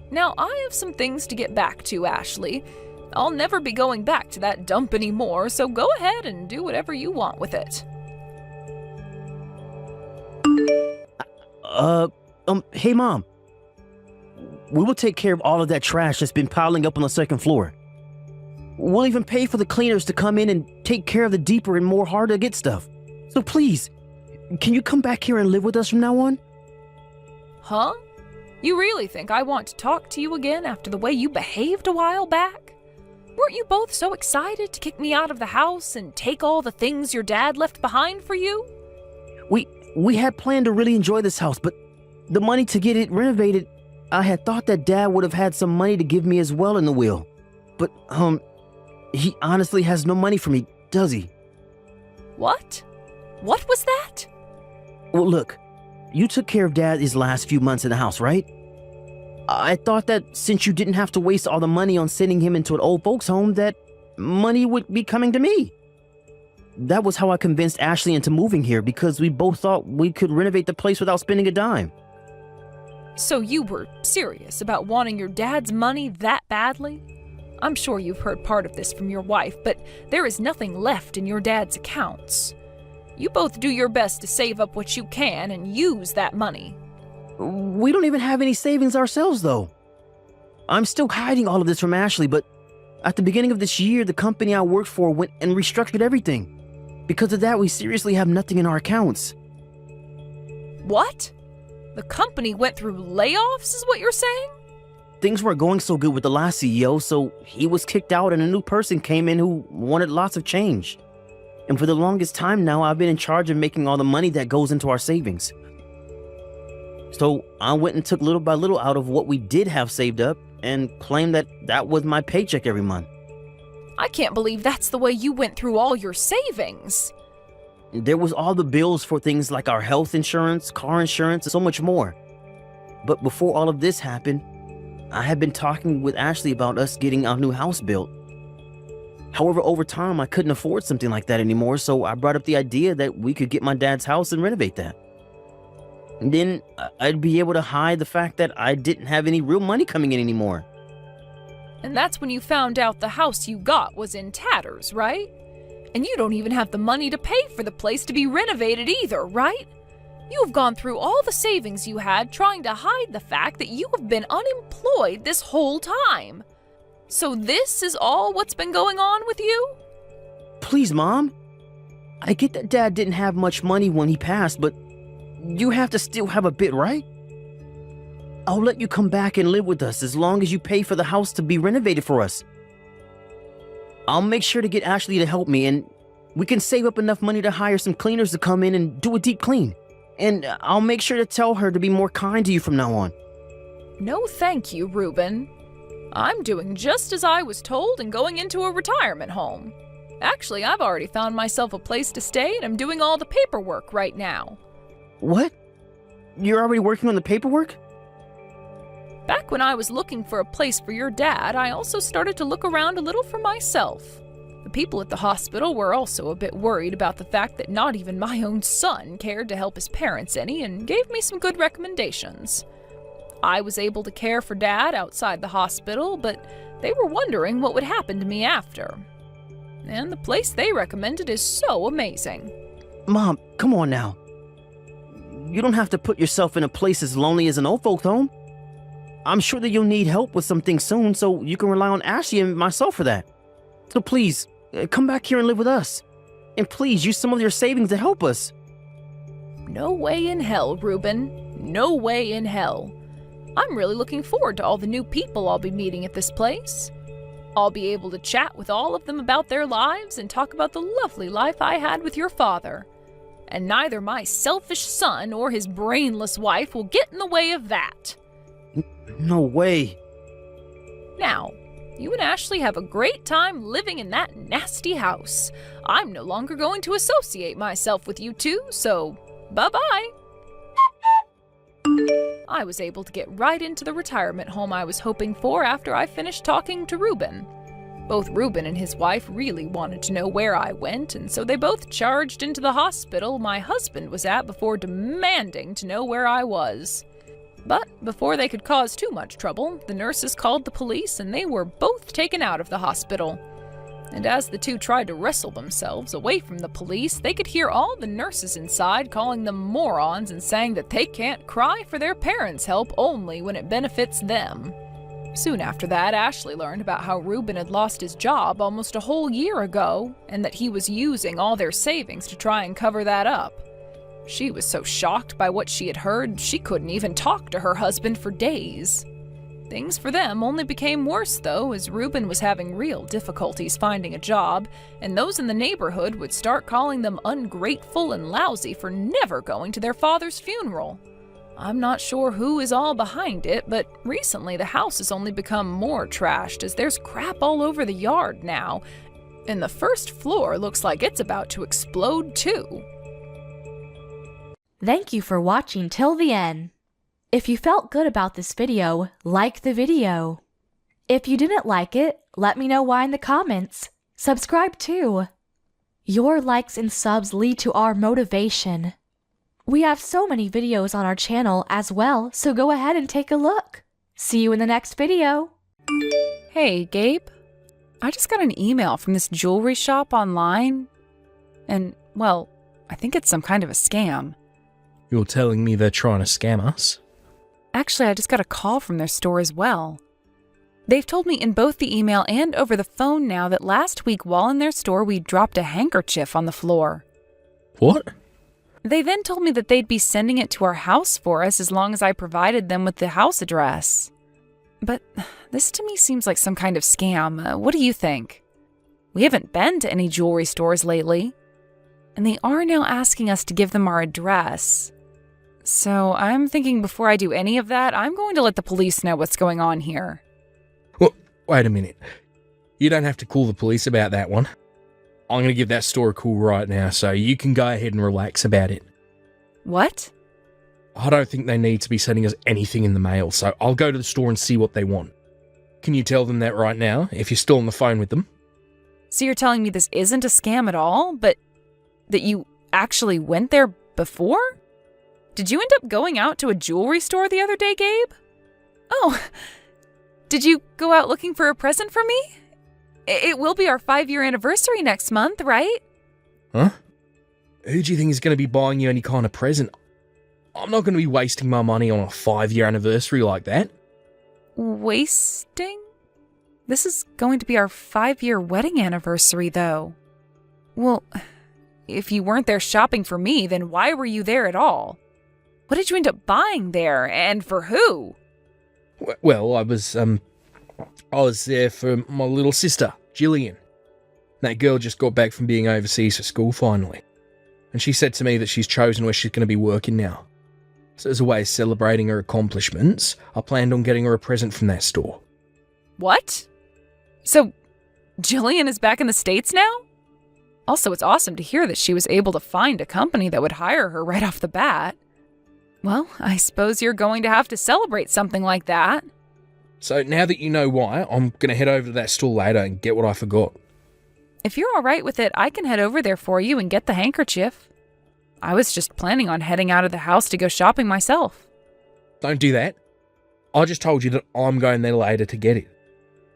Now, I have some things to get back to, Ashley. I'll never be going back to that dump anymore, so go ahead and do whatever you want with it. Hey, Mom. We will take care of all of that trash that's been piling up on the second floor. We'll even pay for the cleaners to come in and take care of the deeper and more hard-to-get stuff. So please, can you come back here and live with us from now on? Huh? You really think I want to talk to you again after the way you behaved a while back? Weren't you both so excited to kick me out of the house and take all the things your dad left behind for you? We had planned to really enjoy this house, but the money to get it renovated, I had thought that Dad would have had some money to give me as well in the will. But, he honestly has no money for me, does he? What? What was that? Well, look, you took care of Dad his last few months in the house, right? I thought that since you didn't have to waste all the money on sending him into an old folks' home, that money would be coming to me. That was how I convinced Ashley into moving here, because we both thought we could renovate the place without spending a dime. So you were serious about wanting your dad's money that badly? I'm sure you've heard part of this from your wife, but there is nothing left in your dad's accounts. You both do your best to save up what you can and use that money. We don't even have any savings ourselves, though. I'm still hiding all of this from Ashley, but at the beginning of this year, the company I worked for went and restructured everything. Because of that, we seriously have nothing in our accounts. What? The company went through layoffs, is what you're saying? Things weren't going so good with the last CEO, so he was kicked out and a new person came in who wanted lots of change. And for the longest time now, I've been in charge of making all the money that goes into our savings. So I went and took little by little out of what we did have saved up and claimed that that was my paycheck every month. I can't believe that's the way you went through all your savings. There was all the bills for things like our health insurance, car insurance, and so much more. But before all of this happened, I had been talking with Ashley about us getting our new house built. However, over time, I couldn't afford something like that anymore, so I brought up the idea that we could get my dad's house and renovate that. And then I'd be able to hide the fact that I didn't have any real money coming in anymore. And that's when you found out the house you got was in tatters, right? And you don't even have the money to pay for the place to be renovated either, right? You have gone through all the savings you had trying to hide the fact that you have been unemployed this whole time. So this is all what's been going on with you? Please, Mom. I get that Dad didn't have much money when he passed, but you have to still have a bit, right? I'll let you come back and live with us as long as you pay for the house to be renovated for us. I'll make sure to get Ashley to help me, and we can save up enough money to hire some cleaners to come in and do a deep clean. And I'll make sure to tell her to be more kind to you from now on. No thank you, Reuben. I'm doing just as I was told and going into a retirement home. Actually, I've already found myself a place to stay and I'm doing all the paperwork right now. What? You're already working on the paperwork? Back when I was looking for a place for your dad, I also started to look around a little for myself. The people at the hospital were also a bit worried about the fact that not even my own son cared to help his parents any and gave me some good recommendations. I was able to care for Dad outside the hospital, but they were wondering what would happen to me after. And the place they recommended is so amazing. Mom, come on now. You don't have to put yourself in a place as lonely as an old folks' home. I'm sure that you'll need help with some things soon, so you can rely on Ashley and myself for that. So please, come back here and live with us. And please use some of your savings to help us. No way in hell, Reuben. No way in hell. I'm really looking forward to all the new people I'll be meeting at this place. I'll be able to chat with all of them about their lives and talk about the lovely life I had with your father. And neither my selfish son or his brainless wife will get in the way of that. No way. Now, you and Ashley have a great time living in that nasty house. I'm no longer going to associate myself with you two, so bye-bye. I was able to get right into the retirement home I was hoping for after I finished talking to Reuben. Both Reuben and his wife really wanted to know where I went, and so they both charged into the hospital my husband was at before demanding to know where I was. But before they could cause too much trouble, the nurses called the police and they were both taken out of the hospital. And as the two tried to wrestle themselves away from the police, they could hear all the nurses inside calling them morons and saying that they can't cry for their parents' help only when it benefits them. Soon after that, Ashley learned about how Reuben had lost his job almost a whole year ago, and that he was using all their savings to try and cover that up. She was so shocked by what she had heard, she couldn't even talk to her husband for days. Things for them only became worse, though, as Reuben was having real difficulties finding a job, and those in the neighborhood would start calling them ungrateful and lousy for never going to their father's funeral. I'm not sure who is all behind it, but recently the house has only become more trashed as there's crap all over the yard now, and the first floor looks like it's about to explode too. Thank you for watching till the end. If you felt good about this video, like the video. If you didn't like it, let me know why in the comments. Subscribe too. Your likes and subs lead to our motivation. We have so many videos on our channel as well, so go ahead and take a look. See you in the next video. Hey, Gabe. I just got an email from this jewelry shop online. And, well, I think it's some kind of a scam. You're telling me they're trying to scam us? Actually, I just got a call from their store as well. They've told me in both the email and over the phone now that last week while in their store we dropped a handkerchief on the floor. What? They then told me that they'd be sending it to our house for us as long as I provided them with the house address. But this to me seems like some kind of scam. What do you think? We haven't been to any jewelry stores lately, and they are now asking us to give them our address. So I'm thinking before I do any of that, I'm going to let the police know what's going on here. Well, wait a minute. You don't have to call the police about that one. I'm going to give that store a call right now, so you can go ahead and relax about it. What? I don't think they need to be sending us anything in the mail, so I'll go to the store and see what they want. Can you tell them that right now, if you're still on the phone with them? So you're telling me this isn't a scam at all, but that you actually went there before? Did you end up going out to a jewelry store the other day, Gabe? Oh, did you go out looking for a present for me? It will be our 5-year anniversary next month, right? Huh? Who do you think is going to be buying you any kind of present? I'm not going to be wasting my money on a 5-year anniversary like that. Wasting? This is going to be our 5-year wedding anniversary, though. Well, if you weren't there shopping for me, then why were you there at all? What did you end up buying there, and for who? Well, I was there for my little sister, Jillian. That girl just got back from being overseas for school finally. And she said to me that she's chosen where she's going to be working now. So as a way of celebrating her accomplishments, I planned on getting her a present from that store. What? So, Jillian is back in the States now? Also, it's awesome to hear that she was able to find a company that would hire her right off the bat. Well, I suppose you're going to have to celebrate something like that. So now that you know why, I'm going to head over to that store later and get what I forgot. If you're all right with it, I can head over there for you and get the handkerchief. I was just planning on heading out of the house to go shopping myself. Don't do that. I just told you that I'm going there later to get it.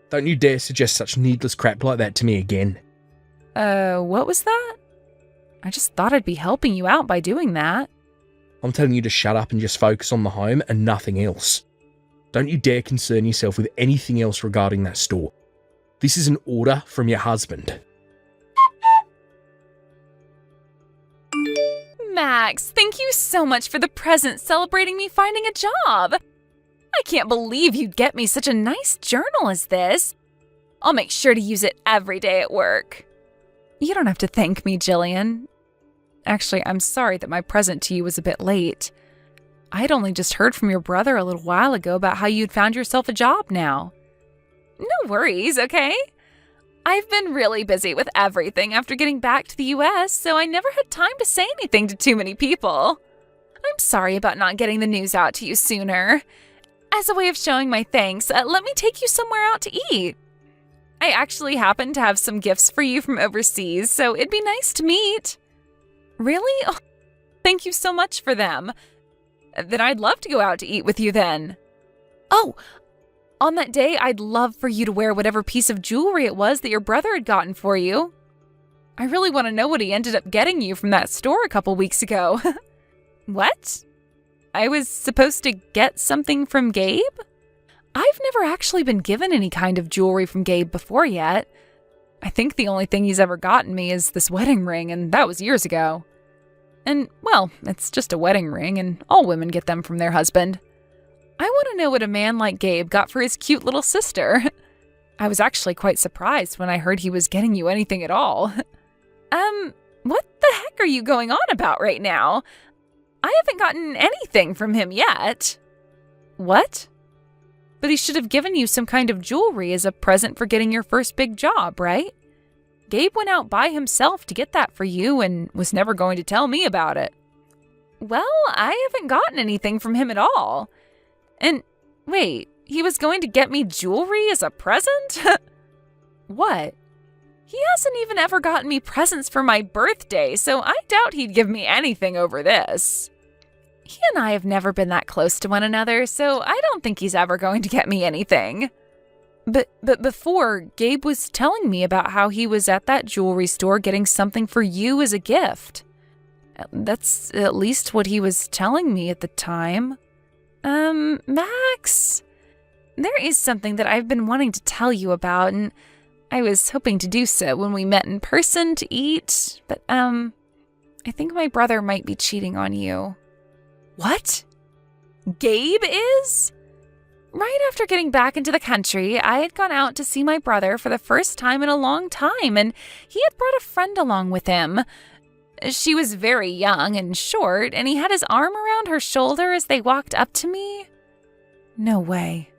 Don't you dare suggest such needless crap like that to me again. What was that? I just thought I'd be helping you out by doing that. I'm telling you to shut up and just focus on the home and nothing else. Don't you dare concern yourself with anything else regarding that store. This is an order from your husband. Max, thank you so much for the present celebrating me finding a job. I can't believe you'd get me such a nice journal as this. I'll make sure to use it every day at work. You don't have to thank me, Jillian. Actually, I'm sorry that my present to you was a bit late. I'd only just heard from your brother a little while ago about how you'd found yourself a job now. No worries, okay? I've been really busy with everything after getting back to the US, so I never had time to say anything to too many people. I'm sorry about not getting the news out to you sooner. As a way of showing my thanks, let me take you somewhere out to eat. I actually happen to have some gifts for you from overseas, so it'd be nice to meet. Really? Oh, thank you so much for them. Then I'd love to go out to eat with you then. Oh, on that day, I'd love for you to wear whatever piece of jewelry it was that your brother had gotten for you. I really want to know what he ended up getting you from that store a couple weeks ago. What? I was supposed to get something from Gabe? I've never actually been given any kind of jewelry from Gabe before yet. I think the only thing he's ever gotten me is this wedding ring, and that was years ago. And, well, it's just a wedding ring, and all women get them from their husband. I want to know what a man like Gabe got for his cute little sister. I was actually quite surprised when I heard he was getting you anything at all. What the heck are you going on about right now? I haven't gotten anything from him yet. What? But he should have given you some kind of jewelry as a present for getting your first big job, right? Gabe went out by himself to get that for you and was never going to tell me about it. Well, I haven't gotten anything from him at all. And wait, he was going to get me jewelry as a present? What? He hasn't even ever gotten me presents for my birthday, so I doubt he'd give me anything over this. He and I have never been that close to one another, so I don't think he's ever going to get me anything. But before, Gabe was telling me about how he was at that jewelry store getting something for you as a gift. That's at least what he was telling me at the time. Max, there is something that I've been wanting to tell you about, and I was hoping to do so when we met in person to eat, but, I think my brother might be cheating on you. What? Gabe is? Right after getting back into the country, I had gone out to see my brother for the first time in a long time, and he had brought a friend along with him. She was very young and short, and he had his arm around her shoulder as they walked up to me. No way.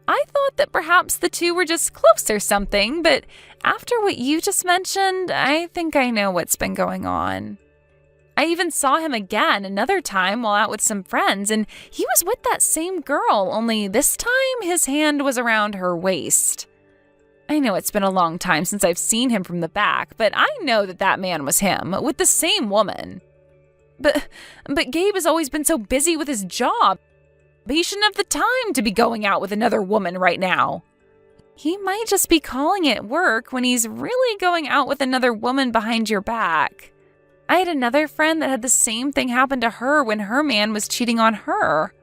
I thought that perhaps the two were just close or something, but after what you just mentioned, I think I know what's been going on. I even saw him again another time while out with some friends, and he was with that same girl, only this time his hand was around her waist. I know it's been a long time since I've seen him from the back, but I know that that man was him, with the same woman. But Gabe has always been so busy with his job. But he shouldn't have the time to be going out with another woman right now. He might just be calling it work when he's really going out with another woman behind your back. I had another friend that had the same thing happen to her when her man was cheating on her.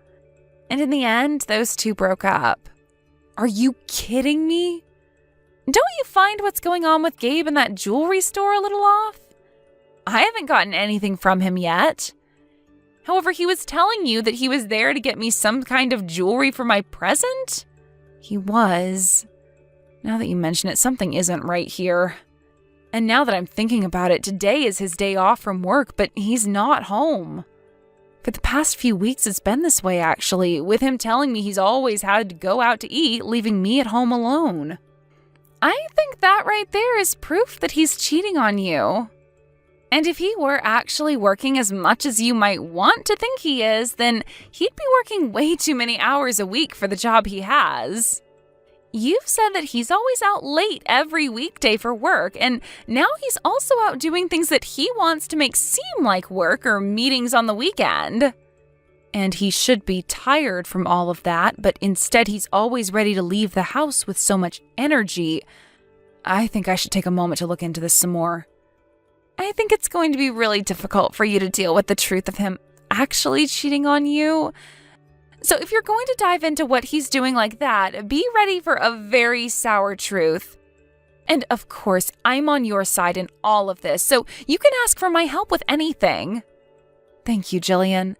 And in the end, those two broke up. Are you kidding me? Don't you find what's going on with Gabe in that jewelry store a little off? I haven't gotten anything from him yet. However, he was telling you that he was there to get me some kind of jewelry for my present? He was. Now that you mention it, something isn't right here. And now that I'm thinking about it, today is his day off from work, but he's not home. For the past few weeks, it's been this way, actually, with him telling me he's always had to go out to eat, leaving me at home alone. I think that right there is proof that he's cheating on you. And if he were actually working as much as you might want to think he is, then he'd be working way too many hours a week for the job he has. You've said that he's always out late every weekday for work, and now he's also out doing things that he wants to make seem like work or meetings on the weekend. And he should be tired from all of that, but instead he's always ready to leave the house with so much energy. I think I should take a moment to look into this some more. I think it's going to be really difficult for you to deal with the truth of him actually cheating on you. So if you're going to dive into what he's doing like that, be ready for a very sour truth. And of course, I'm on your side in all of this, so you can ask for my help with anything. Thank you, Jillian.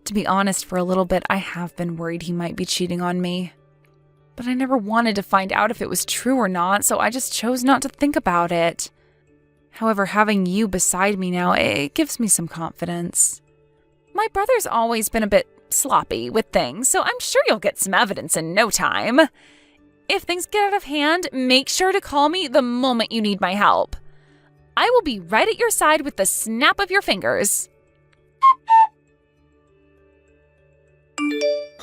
To be honest, for a little bit, I have been worried he might be cheating on me. But I never wanted to find out if it was true or not, so I just chose not to think about it. However, having you beside me now, it gives me some confidence. My brother's always been a bit sloppy with things, so I'm sure you'll get some evidence in no time. If things get out of hand, make sure to call me the moment you need my help. I will be right at your side with the snap of your fingers.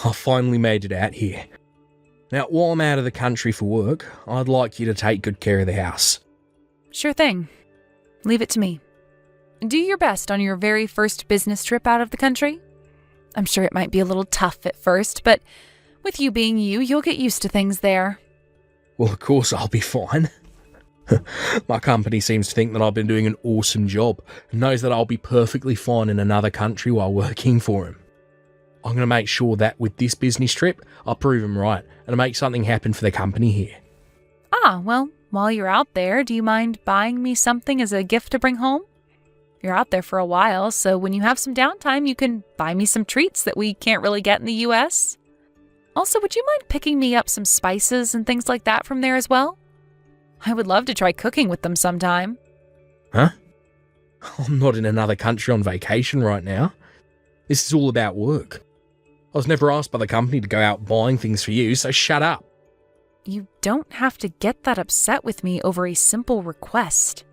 I finally made it out here. Now, while I'm out of the country for work, I'd like you to take good care of the house. Sure thing. Leave it to me. Do your best on your very first business trip out of the country. I'm sure it might be a little tough at first, but with you being you, you'll get used to things there. Well, of course I'll be fine. My company seems to think that I've been doing an awesome job and knows that I'll be perfectly fine in another country while working for him. I'm going to make sure that with this business trip, I'll prove him right and make something happen for the company here. Well, while you're out there, do you mind buying me something as a gift to bring home? You're out there for a while, so when you have some downtime, you can buy me some treats that we can't really get in the US. Also, would you mind picking me up some spices and things like that from there as well? I would love to try cooking with them sometime. Huh? I'm not in another country on vacation right now. This is all about work. I was never asked by the company to go out buying things for you, so shut up. You don't have to get that upset with me over a simple request.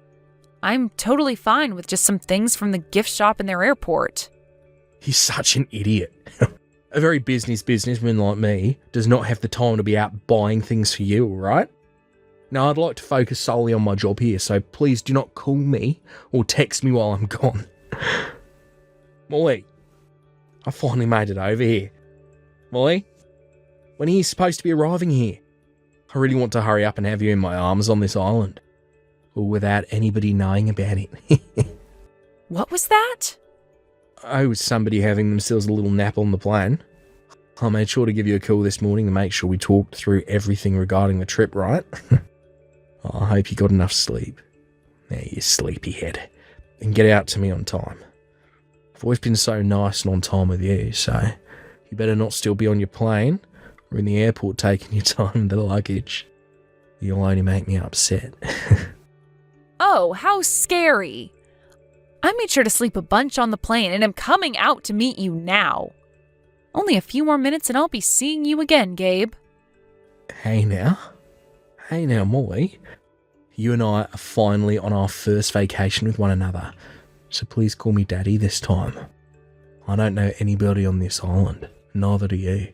I'm totally fine with just some things from the gift shop in their airport. You're such an idiot. A very businessman like me does not have the time to be out buying things for you, alright? Now, I'd like to focus solely on my job here, so please do not call me or text me while I'm gone. Molly, I finally made it over here. Molly, when are you supposed to be arriving here? I really want to hurry up and have you in my arms on this island. Or without anybody knowing about it. What was that? Oh, was somebody having themselves a little nap on the plane? I made sure to give you a call this morning to make sure we talked through everything regarding the trip, right? I hope you got enough sleep. Now, you sleepyhead. And get out to me on time. I've always been so nice and on time with you, so you better not still be on your plane or in the airport taking your time with the luggage. You'll only make me upset. Oh, how scary. I made sure to sleep a bunch on the plane and am coming out to meet you now. Only a few more minutes and I'll be seeing you again, Gabe. Hey now, Molly. You and I are finally on our first vacation with one another, so please call me Daddy this time. I don't know anybody on this island, neither do you,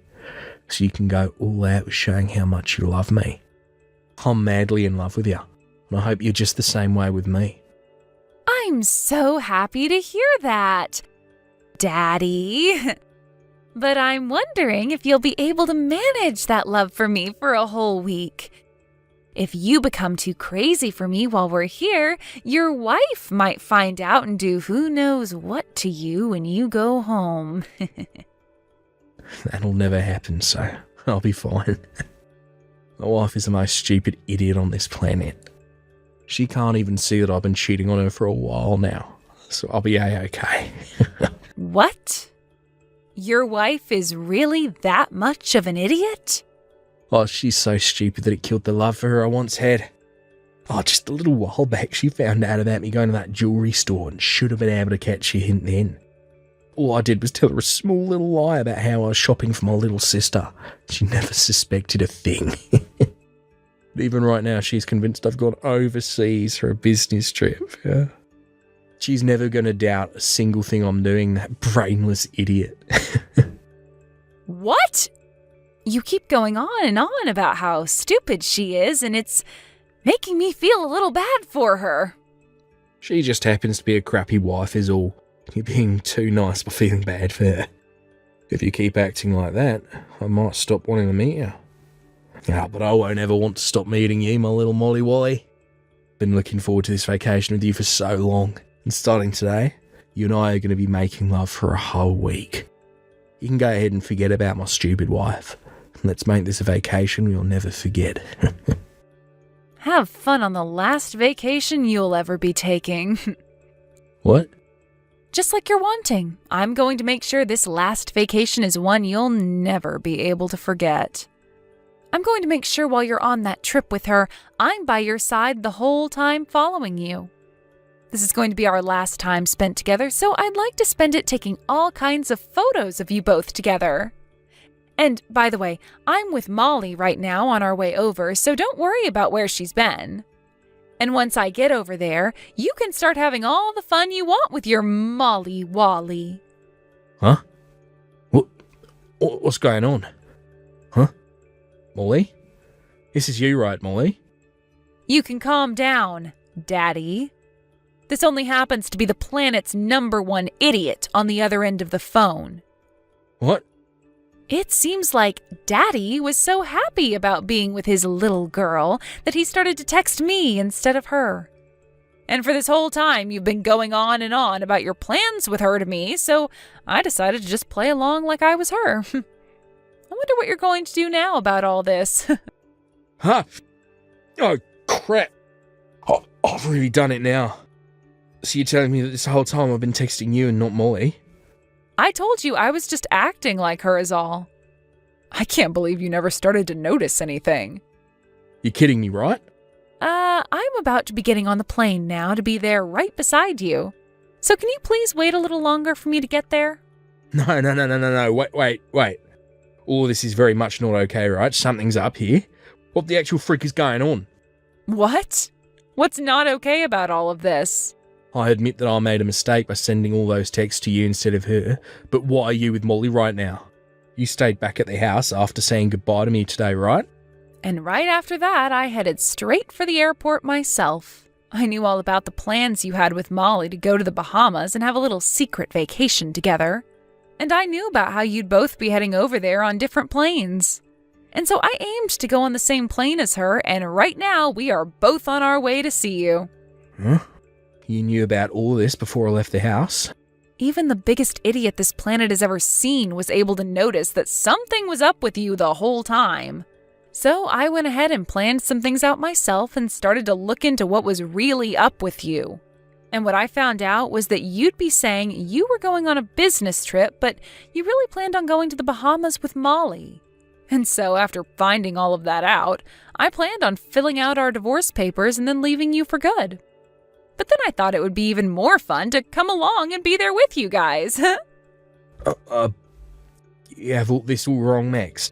so you can go all out with showing how much you love me. I'm madly in love with you, and I hope you're just the same way with me. I'm so happy to hear that, Daddy. But I'm wondering if you'll be able to manage that love for me for a whole week. If you become too crazy for me while we're here, your wife might find out and do who knows what to you when you go home. That'll never happen, so I'll be fine. My wife is the most stupid idiot on this planet. She can't even see that I've been cheating on her for a while now, so I'll be A-okay. What? Your wife is really that much of an idiot? Oh, she's so stupid that it killed the love for her I once had. Oh, just a little while back, she found out about me going to that jewellery store and should have been able to catch a hint then. All I did was tell her a small little lie about how I was shopping for my little sister. She never suspected a thing. But even right now, she's convinced I've gone overseas for a business trip. Yeah. She's never going to doubt a single thing I'm doing, that brainless idiot. What? You keep going on and on about how stupid she is, and it's making me feel a little bad for her. She just happens to be a crappy wife is all. You're being too nice by feeling bad for her. If you keep acting like that, I might stop wanting to meet you. But I won't ever want to stop meeting you, my little Molly Wally. Been looking forward to this vacation with you for so long. And starting today, you and I are going to be making love for a whole week. You can go ahead and forget about my stupid wife. Let's make this a vacation we'll never forget. Have fun on the last vacation you'll ever be taking. What? Just like you're wanting. I'm going to make sure this last vacation is one you'll never be able to forget. I'm going to make sure while you're on that trip with her, I'm by your side the whole time following you. This is going to be our last time spent together, so I'd like to spend it taking all kinds of photos of you both together. And, by the way, I'm with Molly right now on our way over, so don't worry about where she's been. And once I get over there, you can start having all the fun you want with your Molly Wally. Huh? What's going on? Huh? Molly? This is you, right, Molly? You can calm down, Daddy. This only happens to be the planet's #1 idiot on the other end of the phone. What? It seems like Daddy was so happy about being with his little girl that he started to text me instead of her. And for this whole time, you've been going on and on about your plans with her to me, so I decided to just play along like I was her. I wonder what you're going to do now about all this. Huh? Oh, crap. I've really done it now. So you're telling me that this whole time I've been texting you and not Molly? I told you I was just acting like her is all. I can't believe you never started to notice anything. You're kidding me, right? I'm about to be getting on the plane now to be there right beside you. So can you please wait a little longer for me to get there? No. Wait. All this is very much not okay, right? Something's up here. What the actual frick is going on? What? What's not okay about all of this? I admit that I made a mistake by sending all those texts to you instead of her, but why are you with Molly right now? You stayed back at the house after saying goodbye to me today, right? And right after that, I headed straight for the airport myself. I knew all about the plans you had with Molly to go to the Bahamas and have a little secret vacation together. And I knew about how you'd both be heading over there on different planes. And so I aimed to go on the same plane as her, and right now we are both on our way to see you. Huh? You knew about all this before I left the house? Even the biggest idiot this planet has ever seen was able to notice that something was up with you the whole time. So I went ahead and planned some things out myself and started to look into what was really up with you. And what I found out was that you'd be saying you were going on a business trip, but you really planned on going to the Bahamas with Molly. And so after finding all of that out, I planned on filling out our divorce papers and then leaving you for good. But then I thought it would be even more fun to come along and be there with you guys. You have all this all wrong, Max.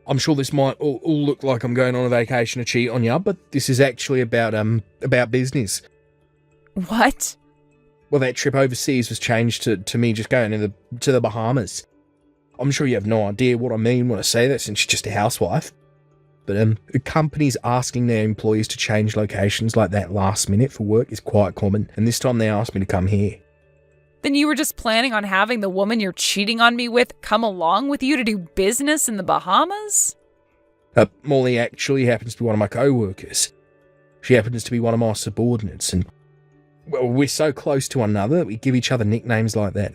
I'm sure this might all look like I'm going on a vacation to cheat on you, but this is actually about business. What? Well, that trip overseas was changed to me just going to the Bahamas. I'm sure you have no idea what I mean when I say that, since you're just a housewife. But companies asking their employees to change locations like that last minute for work is quite common, and this time they asked me to come here. Then you were just planning on having the woman you're cheating on me with come along with you to do business in the Bahamas? Molly actually happens to be one of my co-workers. She happens to be one of my subordinates, and well, we're so close to one another that we give each other nicknames like that.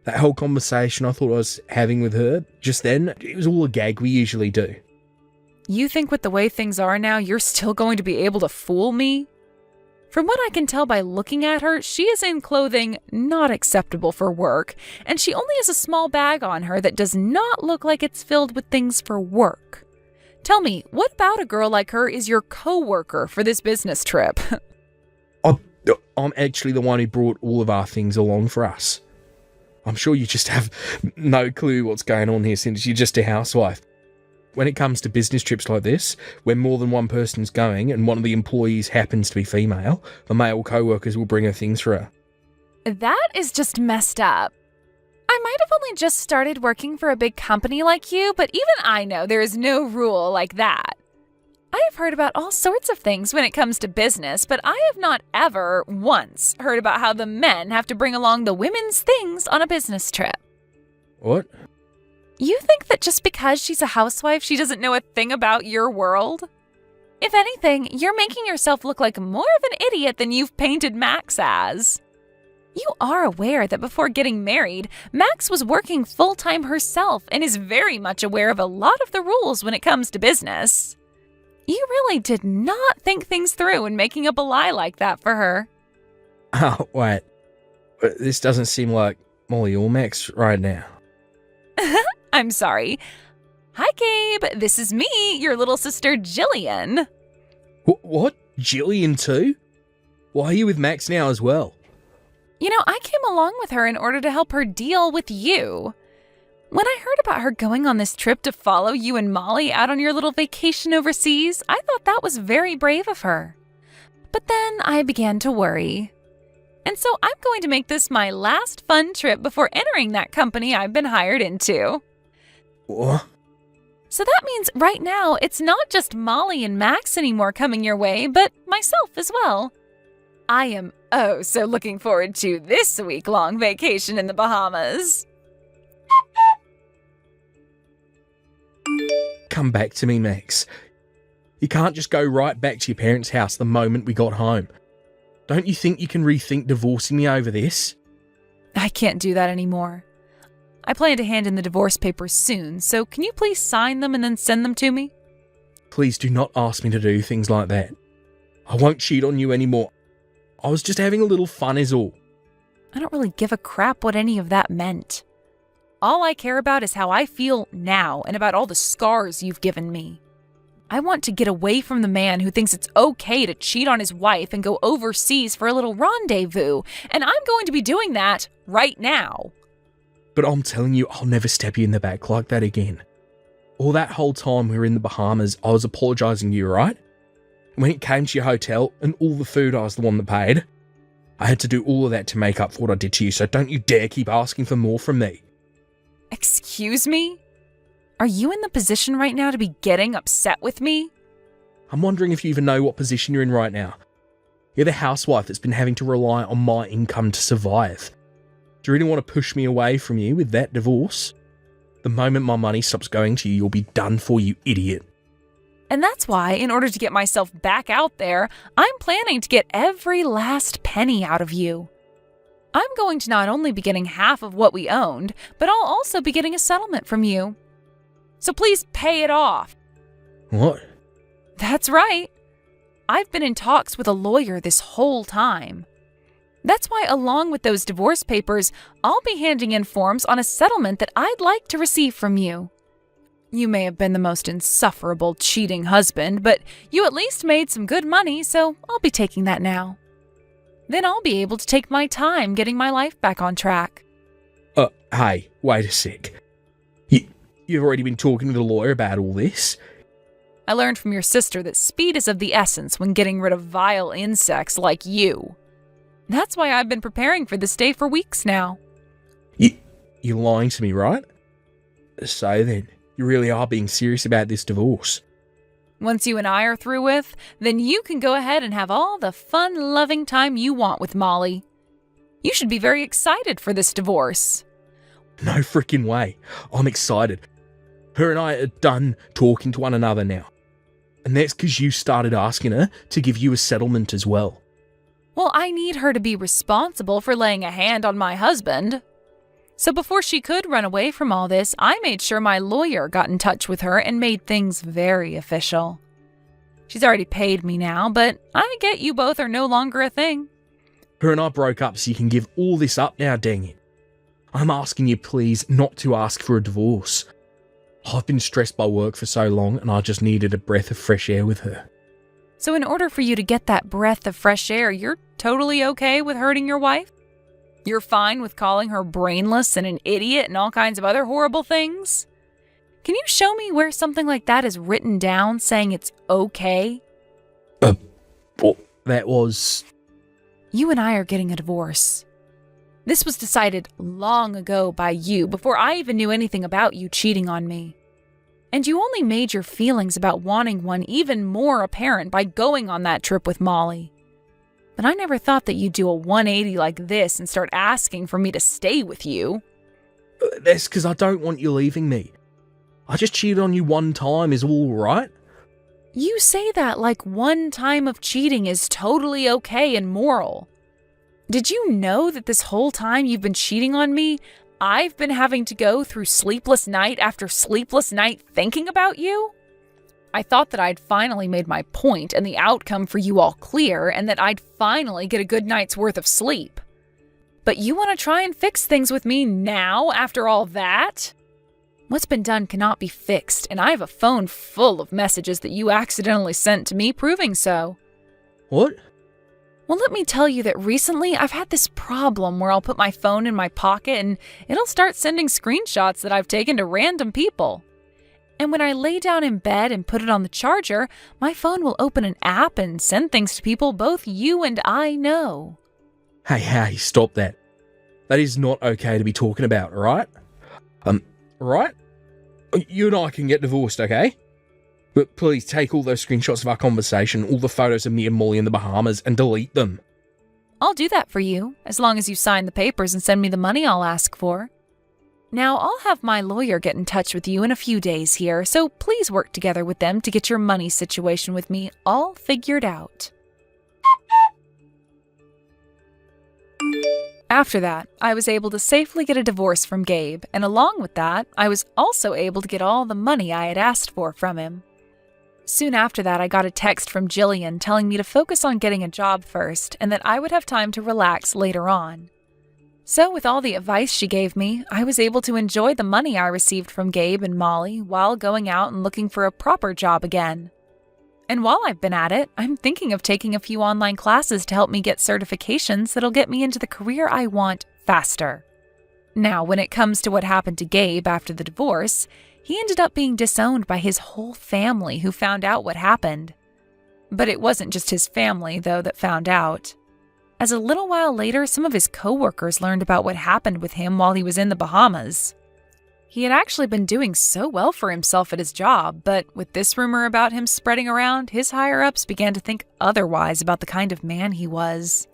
That whole conversation I thought I was having with her just then, it was all a gag we usually do. You think with the way things are now, you're still going to be able to fool me? From what I can tell by looking at her, she is in clothing not acceptable for work, and she only has a small bag on her that does not look like it's filled with things for work. Tell me, what about a girl like her is your co-worker for this business trip? I'm actually the one who brought all of our things along for us. I'm sure you just have no clue what's going on here since you're just a housewife. When it comes to business trips like this, where more than one person's going and one of the employees happens to be female, the male co-workers will bring her things for her. That is just messed up. I might have only just started working for a big company like you, but even I know there is no rule like that. I have heard about all sorts of things when it comes to business, but I have not ever once heard about how the men have to bring along the women's things on a business trip. What? You think that just because she's a housewife, she doesn't know a thing about your world? If anything, you're making yourself look like more of an idiot than you've painted Max as. You are aware that before getting married, Max was working full-time herself and is very much aware of a lot of the rules when it comes to business. You really did not think things through in making up a lie like that for her. Oh, wait. This doesn't seem like Molly or Max right now. I'm sorry. Hi, Gabe. This is me, your little sister, Jillian. What? Jillian too? Why are you with Max now as well? You know, I came along with her in order to help her deal with you. When I heard about her going on this trip to follow you and Molly out on your little vacation overseas, I thought that was very brave of her. But then I began to worry. And so I'm going to make this my last fun trip before entering that company I've been hired into. What? So that means right now it's not just Molly and Max anymore coming your way, but myself as well. I am so looking forward to this week-long vacation in the Bahamas. Come back to me, Max. You can't just go right back to your parents' house the moment we got home. Don't you think you can rethink divorcing me over this? I can't do that anymore. I plan to hand in the divorce papers soon, so can you please sign them and then send them to me? Please do not ask me to do things like that. I won't cheat on you anymore. I was just having a little fun is all. I don't really give a crap what any of that meant. All I care about is how I feel now and about all the scars you've given me. I want to get away from the man who thinks it's okay to cheat on his wife and go overseas for a little rendezvous, and I'm going to be doing that right now. But I'm telling you, I'll never stab you in the back like that again. All that whole time we were in the Bahamas, I was apologising to you, right? When it came to your hotel and all the food, I was the one that paid. I had to do all of that to make up for what I did to you, so don't you dare keep asking for more from me. Excuse me? Are you in the position right now to be getting upset with me? I'm wondering if you even know what position you're in right now. You're the housewife that's been having to rely on my income to survive. Do you really want to push me away from you with that divorce? The moment my money stops going to you, you'll be done for, you idiot. And that's why, in order to get myself back out there, I'm planning to get every last penny out of you. I'm going to not only be getting half of what we owned, but I'll also be getting a settlement from you. So please pay it off. What? That's right. I've been in talks with a lawyer this whole time. That's why, along with those divorce papers, I'll be handing in forms on a settlement that I'd like to receive from you. You may have been the most insufferable, cheating husband, but you at least made some good money, so I'll be taking that now. Then I'll be able to take my time getting my life back on track. Hey, wait a sec. You've already been talking to the lawyer about all this? I learned from your sister that speed is of the essence when getting rid of vile insects like you. That's why I've been preparing for this day for weeks now. You're lying to me, right? So then, you really are being serious about this divorce. Once you and I are through with, then you can go ahead and have all the fun, loving time you want with Molly. You should be very excited for this divorce. No freaking way. I'm excited. Her and I are done talking to one another now. And that's because you started asking her to give you a settlement as well. Well, I need her to be responsible for laying a hand on my husband. So before she could run away from all this, I made sure my lawyer got in touch with her and made things very official. She's already paid me now, but I get you both are no longer a thing. Her and I broke up so you can give all this up now, dang it. I'm asking you please not to ask for a divorce. I've been stressed by work for so long and I just needed a breath of fresh air with her. So in order for you to get that breath of fresh air, you're totally okay with hurting your wife? You're fine with calling her brainless and an idiot and all kinds of other horrible things? Can you show me where something like that is written down saying it's okay? Well, that was... You and I are getting a divorce. This was decided long ago by you, before I even knew anything about you cheating on me. And you only made your feelings about wanting one even more apparent by going on that trip with Molly. But I never thought that you'd do a 180 like this and start asking for me to stay with you. That's because I don't want you leaving me. I just cheated on you one time is all right. You say that like one time of cheating is totally okay and moral. Did you know that this whole time you've been cheating on me, I've been having to go through sleepless night after sleepless night thinking about you? I thought that I'd finally made my point and the outcome for you all clear, and that I'd finally get a good night's worth of sleep. But you want to try and fix things with me now after all that? What's been done cannot be fixed, and I have a phone full of messages that you accidentally sent to me proving so. What? Well, let me tell you that recently I've had this problem where I'll put my phone in my pocket and it'll start sending screenshots that I've taken to random people. And when I lay down in bed and put it on the charger, my phone will open an app and send things to people both you and I know. Hey, stop that. That is not okay to be talking about, alright? Right? You and I can get divorced, okay? But please take all those screenshots of our conversation, all the photos of me and Molly in the Bahamas, and delete them. I'll do that for you, as long as you sign the papers and send me the money I'll ask for. Now, I'll have my lawyer get in touch with you in a few days here, so please work together with them to get your money situation with me all figured out. After that, I was able to safely get a divorce from Gabe, and along with that, I was also able to get all the money I had asked for from him. Soon after that, I got a text from Jillian telling me to focus on getting a job first and that I would have time to relax later on. So with all the advice she gave me, I was able to enjoy the money I received from Gabe and Molly while going out and looking for a proper job again. And while I've been at it, I'm thinking of taking a few online classes to help me get certifications that'll get me into the career I want faster. Now, when it comes to what happened to Gabe after the divorce, he ended up being disowned by his whole family who found out what happened. But it wasn't just his family, though, that found out. As a little while later, some of his coworkers learned about what happened with him while he was in the Bahamas. He had actually been doing so well for himself at his job, but with this rumor about him spreading around, his higher-ups began to think otherwise about the kind of man he was.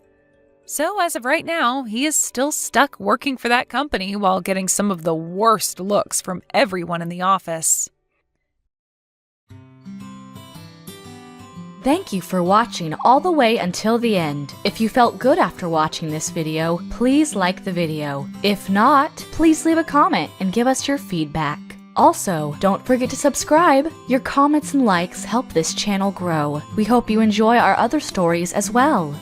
So as of right now, he is still stuck working for that company while getting some of the worst looks from everyone in the office. Thank you for watching all the way until the end. If you felt good after watching this video, please like the video. If not, please leave a comment and give us your feedback. Also, don't forget to subscribe. Your comments and likes help this channel grow. We hope you enjoy our other stories as well.